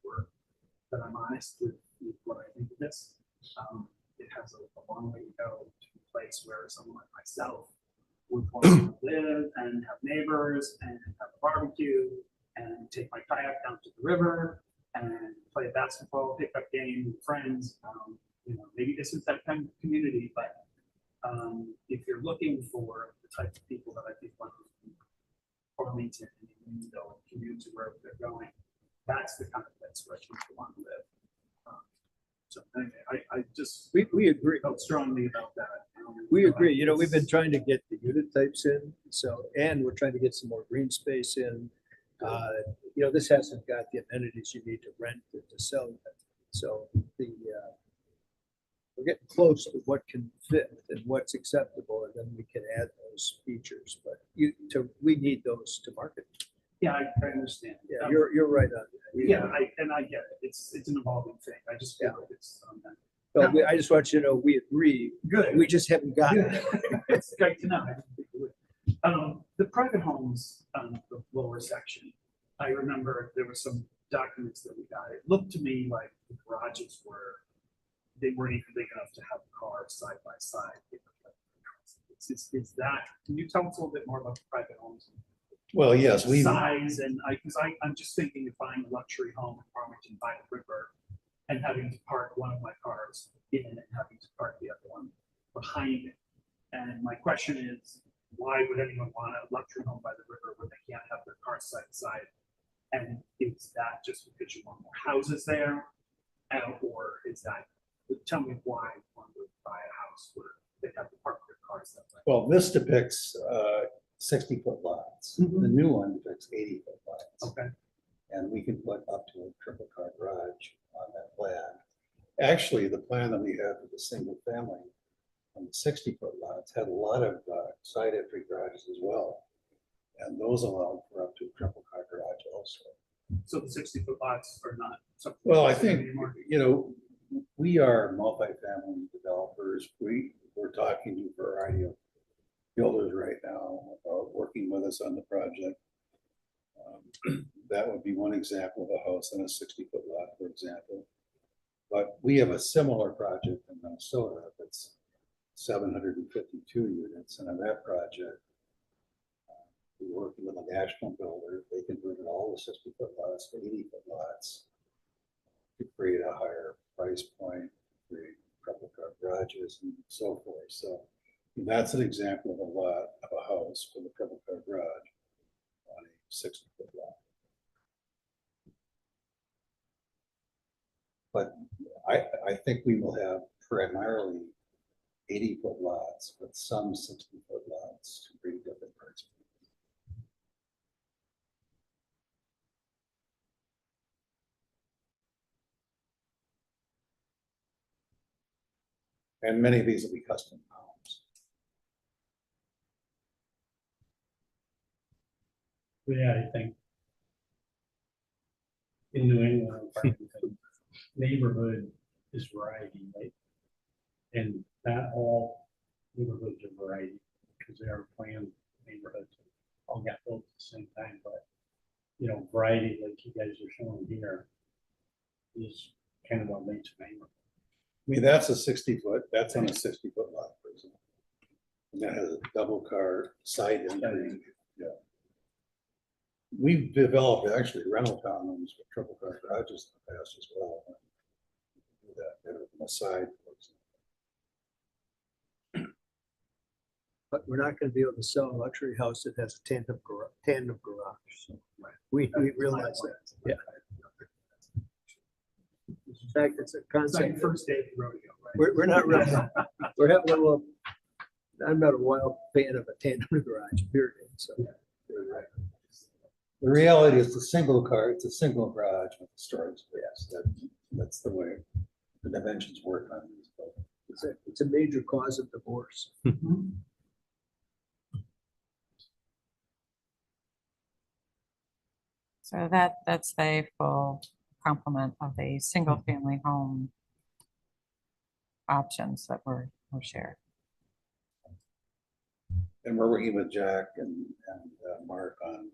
that I'm honest with what I think of this. It has a long way to go to a place where someone like myself would want to live and have neighbors and have a barbecue and take my kayak down to the river and play a basketball pickup game with friends. Maybe this is that kind of community, but if you're looking for the type of people that I think want to be Farmington and commute to wherever they're going, that's the kind of place where people want to live. So anyway, I just We agree. felt strongly about that. We agree. We've been trying to get the unit types in, and we're trying to get some more green space in. This hasn't got the amenities you need to rent it to sell it. So we're getting close to what can fit and what's acceptable, and then we can add those features. But we need those to market. Yeah, I understand. Yeah, you're right on that. Yeah, I get it. It's an evolving thing. I just feel like it's. Well, I just want you to know we agree. Good. We just haven't gotten it. It's great to know. I didn't think it would. The private homes, the lower section, I remember there were some documents that we got. It looked to me like the garages they weren't even big enough to have cars side by side. Is that, can you tell us a little bit more about the private homes? well, yes, Size and I'm just thinking of buying a luxury home in Farmington by the river and having to park one of my cars in it and having to park the other one behind it. And my question is, why would anyone want a luxury home by the river when they can't have their cars side to side? And is that just because you want more houses there? Or is that, tell me why one would buy a house where they have to park their cars that way? well, this depicts 60-foot lots. The new one depicts 80-foot lots. Okay. And we can put up to a triple car garage on that plan. Actually, the plan that we had for the single family on the 60-foot lots had a lot of side entry garages as well. And those allowed for up to a triple car garage also. So the 60-foot lots are not something. Well, I think, you know, we are multifamily developers. We're talking to a variety of builders right now about working with us on the project. That would be one example of a house on a 60-foot lot, for example. But we have a similar project in Minnesota that's 752 units, and on that project, we're working with a national builder. They converted all the 60-foot lots to 80-foot lots to create a higher price point, create couple car garages and so forth. So that's an example of a lot of a house with a couple car garage on a 60-foot lot. But I think we will have primarily 80-foot lots, but some 60-foot lots to bring different price points. And many of these will be custom homes. Yeah, I think in New England, Farmington, neighborhood is variety, right? And not all neighborhoods are variety because they are planned neighborhoods, all got built at the same time, but you know, variety like you guys are showing here is kind of what makes a neighborhood. I mean, that's a 60-foot, that's on a 60-foot lot, for example. And that has a double car side entry. Yeah. We've developed actually rental townhomes with triple car garages in the past as well. Do that on the side, for example. But we're not gonna be able to sell a luxury house that has a tandem garage. So we realize that, yeah. In fact, it's a It's like concept. first day of the rodeo, right? We're not really, we're having a little, I'm not a wild fan of a tandem garage, period, so. The reality is it's a single garage with storage space. That's the way the dimensions work on these buildings. It's a major cause of divorce. So that's the full complement of the single family home options that were shared. And we're working with Jack and Mark on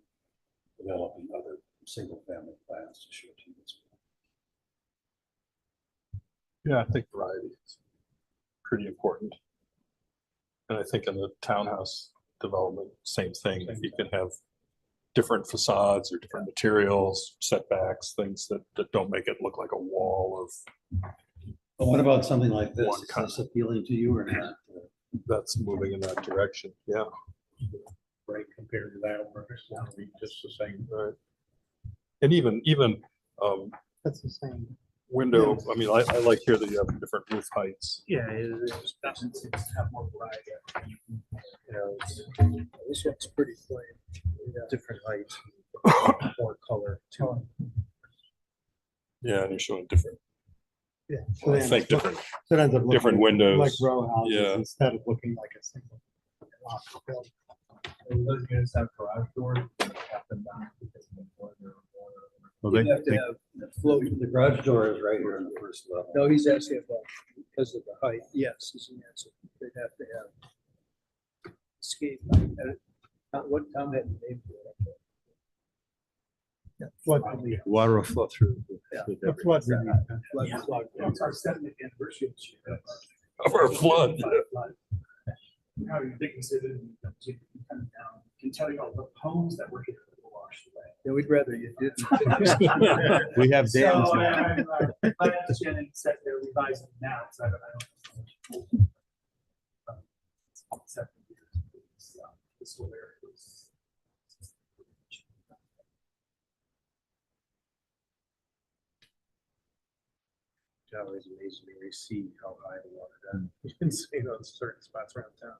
developing other single family plans to show to you as well. Yeah, I think variety is pretty important. And I think in the townhouse development, same thing. You can have different facades or different materials, setbacks, things that don't make it look like a wall of. But what about something like this? One Is kind. this appealing to you or not? That's moving in that direction, yeah. Right, compared to that, where it's not really just the same. Right. And even That's the same. window, I mean, I like here that you have different roof heights. Yeah, it doesn't seem to have more variety. This one's pretty plain. Different heights, more color. Yeah, and you're showing different, Yeah. well, I think different, So it ends up different looking windows. like row houses Yeah. instead of looking like a single block of building. And those units have garage doors, have them down because of the boiler or. Well, You have to have the flow. The garage door is right here on the first level. No, he's asking about because of the height. Yes, is the answer. They'd have to have escape. What Tom had the name for it. Flood. Water will flow through. Yeah. The flood relief. Flood. It's our 70th anniversary this year. Of our flood. How you think considered coming down, can tell you all the homes that were here that were washed away. Yeah, we'd rather you didn't. We have So, dams now. my understanding is that they're revising now, so I don't know. 7 years, this whole area was. It always amazes me to see how high the water does. You can see it on certain spots around town.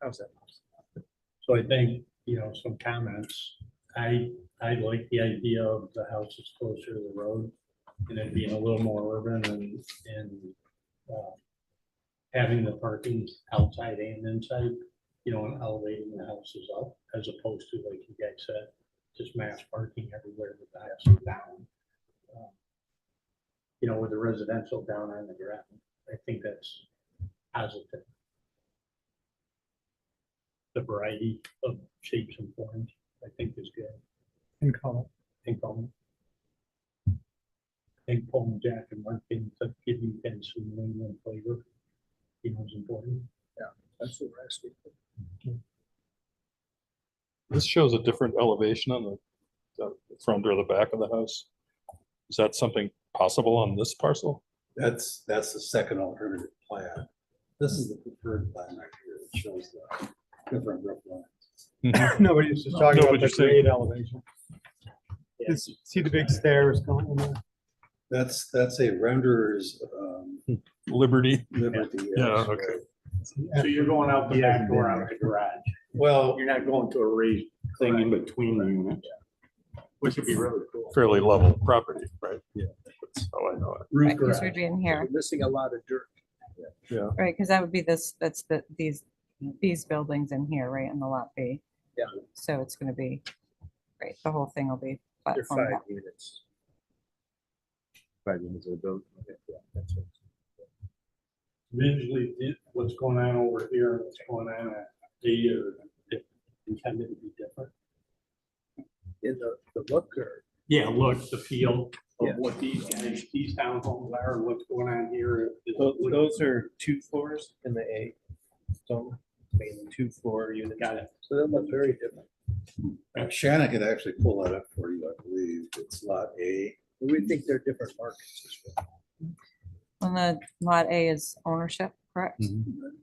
How's that possible? So I think, you know, some comments I like the idea of the houses closer to the road and it being a little more urban and having the parking outside and inside, and elevating the houses up as opposed to, like you guys said, just mass parking everywhere with the house down. With the residential down on the ground, I think that's positive. The variety of shapes and forms, I think is good. in color. Think Paul, Jack, and Mark can give you guys some New England flavor. Is important. That's what we're asking. This shows a different elevation on the front or the back of the house. Is that something possible on this parcel? That's the second alternative plan. This is the preferred plan right here. It shows the different roof lines. Nobody's just talking No, about but the you're saying- grade elevation. See the big stairs going in there? That's a renderer's Liberty? liberty. Yeah, okay. So you're going out the back door out the garage. Well, You're not going to a raised thing in between the units. Which would be really cool. Fairly level property, right? Yeah. That's how I know it. Roof Right, this garage. would be in here, We're missing a lot of dirt. right, because that would be these buildings in here, right, in the lot B. Yeah. So it's gonna be, right, the whole thing will be They're platform. 5 units. 5 units of building. Visually, what's going on over here, and what's going on at D are intended to be different. In the look or Yeah, look, the feel Yeah. of what these guys, these townhomes are, and what's going on here. Those are 2 floors in the A. So, 2-floor unit. Got it. so they look very different. Shannon could actually pull that up for you, I believe. It's lot A. We think they're different markets as well. And the lot A is ownership, correct? Mhm.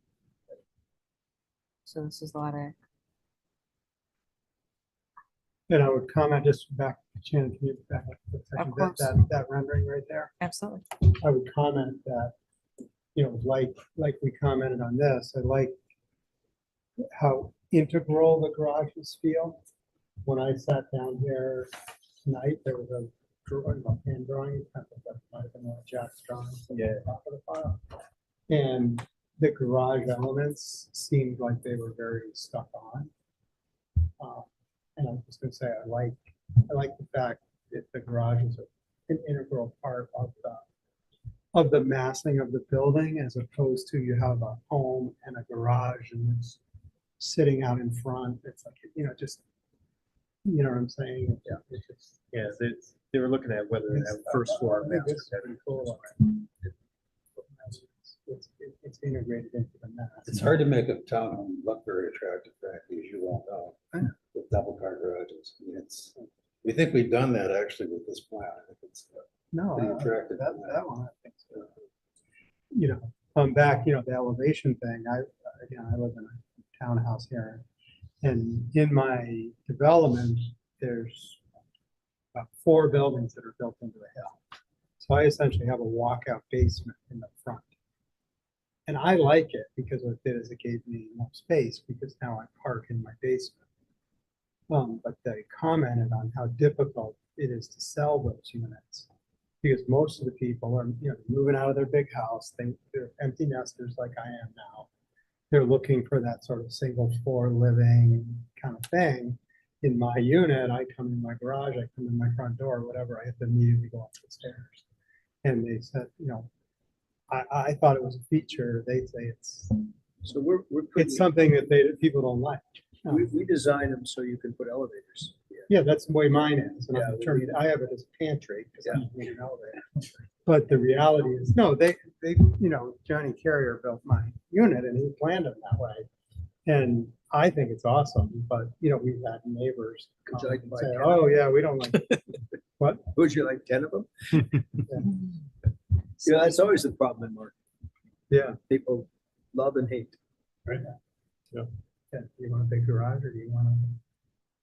So this is lot A. And I would comment just back, Shannon, can you back up for a second? course. That rendering right there? Absolutely. I would comment that, like we commented on this, I like how integral the garages feel. When I sat down here tonight, there was a drawing, a hand drawing, I think that might have been one of Jack's drawings on the top of the file. And the garage elements seemed like they were very stuck on. And I'm just gonna say, I like the fact that the garage is an integral part of the massing of the building, as opposed to you have a home and a garage and it's sitting out in front. It's like, just, you know what I'm saying? Yeah. It's just, Yeah, they were looking at whether to have first floor. I think master it's bedroom. pretty cool. It's integrated into the mass. It's hard to make a townhome look very attractive, frankly, as you well know, with double car garages. I mean, we think we've done that actually with this plan. I think it's No, pretty attractive. that one, I think so. Back, the elevation thing, I live in a townhouse here. And in my development, there's about 4 buildings that are built into the hill. So I essentially have a walkout basement in the front. And I like it because what it did is it gave me more space, because now I park in my basement. But they commented on how difficult it is to sell those units, because most of the people are, moving out of their big house. They're empty nesters like I am now. They're looking for that sort of single floor living kind of thing. In my unit, I come in my garage, I come in my front door, whatever, I have to immediately go up the stairs. And they said, I thought it was a feature. They say it's So we're pretty, something that people don't like. we design them so you can put elevators. Yeah, that's the way mine is. And Yeah, I have it as a pantry because I need an elevator. But the reality is, no, they, Johnny Carrier built my unit and he planned it that way. And I think it's awesome, but, we've had neighbors Would come you like to and buy say, 10? oh, yeah, we don't like it. What? Would you like 10 of them? Yeah, that's always the problem in market. Yeah. People love and hate. Right. Yeah. Do you want a big garage or do you want a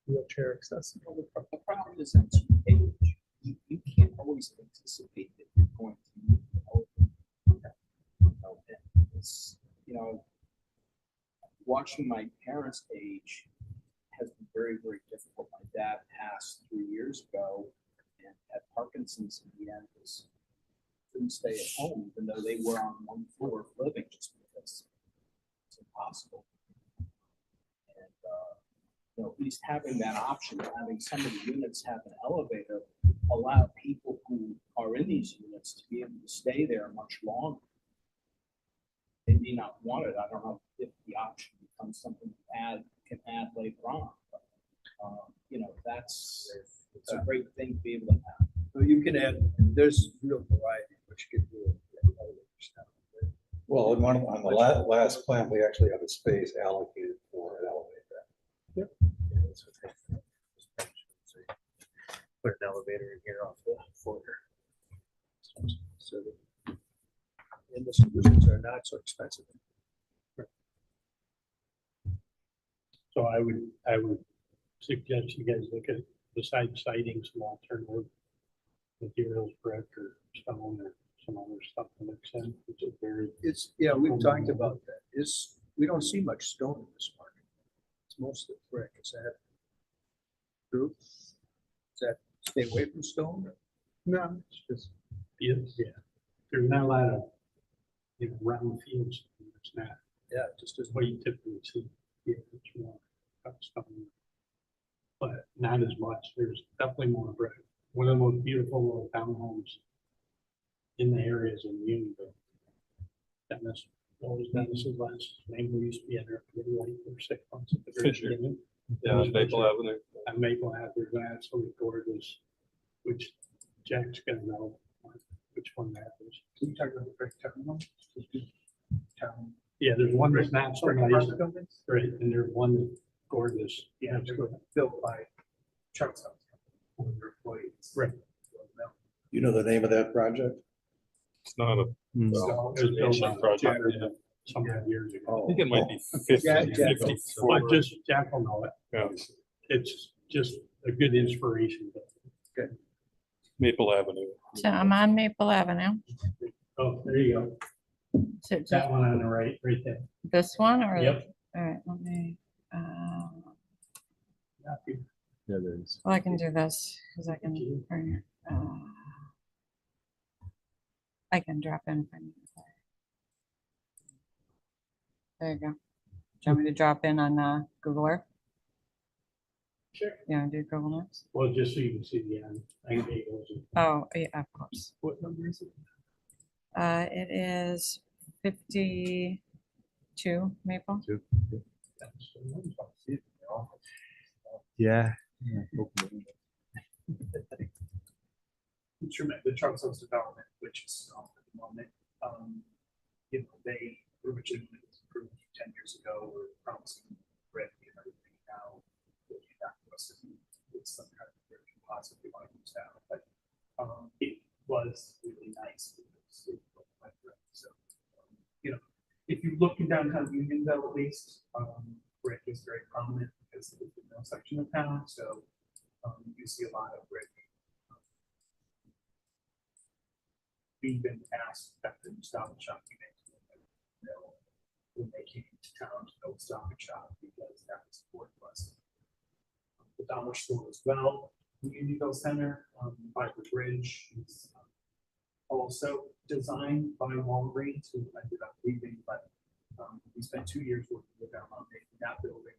wheelchair accessible? The problem is that age, you can't always anticipate that you're going to need to open. It's, watching my parents age has been very, very difficult. My dad years ago and had Parkinson's in the end, was couldn't stay at home, even though they were on one floor of living, just because it's impossible. And, at least having that option, having some of the units have an elevator, allow people who are in these units to be able to stay there much longer. They may not want it. I don't know if the option becomes something can add later on. But, it's a great thing to be able to have. So you can add, there's real variety, which you can do. Well, on the last plan, we actually have a space allocated for an elevator. Put an elevator in here off the floor. So and the solutions are not so expensive. So I would suggest you guys look at, besides citing some alternative materials, brick or stone or some other stuff that makes sense, which is very. Yeah, we've talked about that. We don't see much stone in this market. It's mostly brick. Is that true? Does that stay away from stone? No, it's just, yeah, there's not a lot of, round fields. It's not Yeah, just as what you typically see. Yeah, it's more stone. But not as much. There's definitely more brick. One of the most beautiful little townhomes in the areas in Unionville. Dennis, what was Dennis's last name? We used to be in there for 6 months at the very Fisher. beginning. Yeah, Maple Avenue. And Maple Avenue, that's absolutely gorgeous, which Jack's gonna know which one that is. Can you talk about the brick town one? Town. Yeah, there's one that's not so nice, Apartment buildings? right, and there's one that's gorgeous. Yeah, they're built by Chuck's house. One of their employees. Right. You know the name of that project? It's not a, So, It was built Ancient by project, Jared yeah. some years ago. I think it might be 50, Yeah, yeah. 54. But just, Jack will know it. Yeah. It's just a good inspiration. Maple Avenue. So I'm on Maple Avenue. Oh, there you go. So just That one on the right there. this one or? Yep. All right, let me, Yeah, there is. well, I can do this because I can bring it. I can drop in. from here. There you go. Do you want me to drop in on Google Earth? Sure. Yeah, do Google Maps. Well, just so you can see the end. I can take those. Oh, yeah, of course. What number is it? It is 52 Maple. Yeah. The Charles House development, which is at the moment, they originally was approved 10 years ago, were promising brick and everything. Now, they came back to us and it's some kind of brick composite we want to use now, but it was really nice. So, if you look in downtown Unionville, at least, brick is very prominent because it's the middle section of town. So you see a lot of brick. We've been asked at the Stop and Shop when they came to town to build Stop and Shop because that was important to us. The Dollar Store as well, the Unionville Center by the bridge is also designed by Walgreens, who ended up leaving, but we spent 2 years working with them on making that building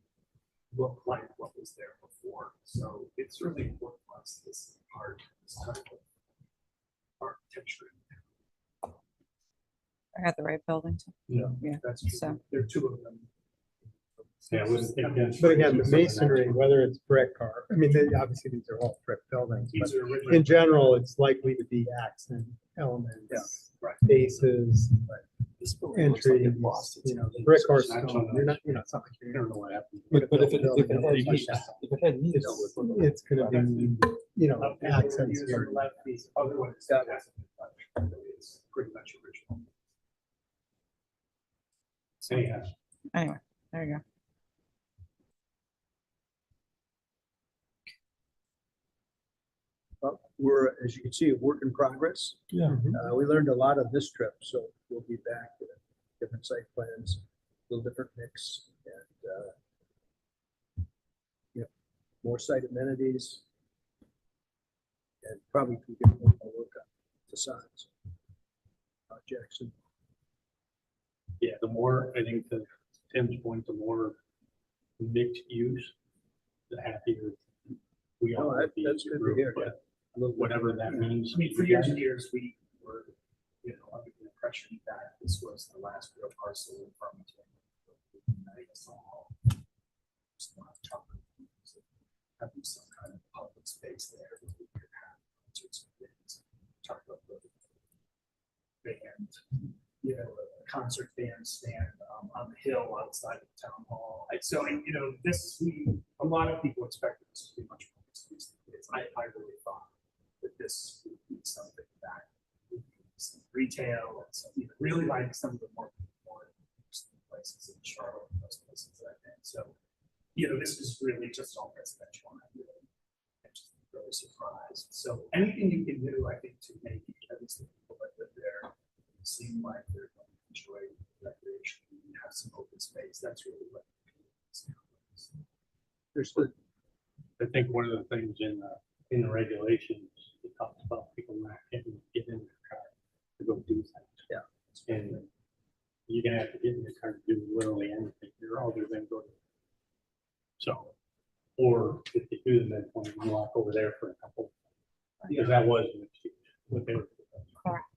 look like what was there before. So it's really important to us, this part, this type of architecture. I got the right building. Too. Yeah, That's true. so- There are two of them. Yeah, I wouldn't think that's. But again, the masonry, whether it's brick or, obviously these are all brick buildings, but These are original. in general, it's likely to be accent elements, Right. bases, This building looks like entries, it lost its brick or Actually, stone. You're not, it's not like I you're don't know what happened. But if it had building needs, if it had needs. it's gonna be, accents here. Left piece, otherwise, that hasn't been touched. It's pretty much original. Anyhow, Anyway, there you go. Well, we're, as you can see, a work in progress. Yeah. We learned a lot on this trip, so we'll be back with different site plans, a little different mix, and more site amenities. and probably can get more work on facades. Jackson. Yeah, the more, I think to Tim's point, the more mixed use, the happier we Oh, all that- would be that's as a good to group, hear, but whatever that means. I mean, for years and years, we were, you know, under the impression that this was the last real parcel in Farmington. Having some kind of public space there that we could have concerts and things. Talk about the band, you know, a concert bandstand on the hill outside of the town hall. So, you know, a lot of people expected this to be much more exclusive. I really thought that this would be something that would be some retail and some, you know, really like some of the more interesting places in Charlotte and those places that I think. So, you know, this is really just all residential. And I'm just really surprised. So anything you can do, I think, to make at least the people that live there seem like they're going to enjoy recreation and have some open space. That's really what. There's the, I think one of the things in the regulations, it talks about people not getting to get in their car to go do things. Yeah. And you're gonna have to get in your car to do literally anything. You're all gonna go to. So, or if you do the midpoint, you walk over there for a couple. Because that was what they were.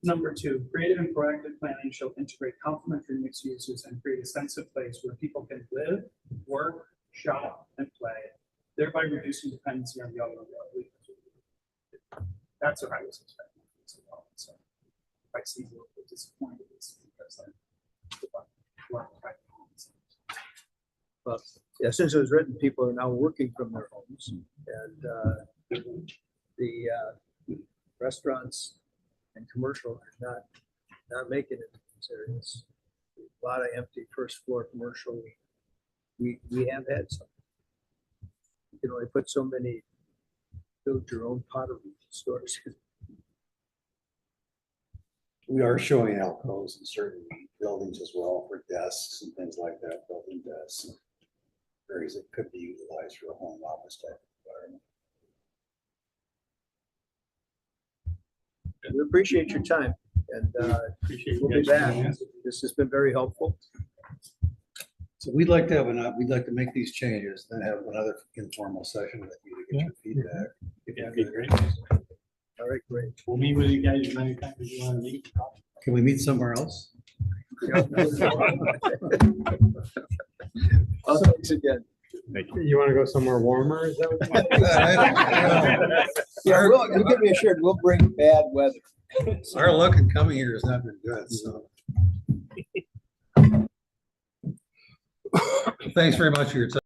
Number two, creative and proactive planning shall integrate complementary mixed uses and create a sense of place where people can live, work, shop, and play, thereby reducing dependency on the automobile. That's what I was expecting as well. So I see a little bit disappointed it's because well, yeah, since it was written, people are now working from their homes, and the restaurants and commercial are not making it in these areas. A lot of empty first floor commercial. We have had some. You know, I put so many build your own pottery stores. We are showing alcoves in certain buildings as well for desks and things like that, building desks. Areas that could be utilized for a home office type of environment. We appreciate your time, and Appreciate you we'll be guys back. doing This has been very helpful. So we'd like to have we'd like to make these changes, then have another informal session with you to get your feedback. That'd be great. All right, great. We'll meet with you guys as many times as you want to meet. Can we meet somewhere else? Oh, thanks again. You want to go somewhere warmer? Is that what Yeah, you give me a shirt, we'll bring bad weather. Our luck in coming here has not been good, so. Thanks very much for your time.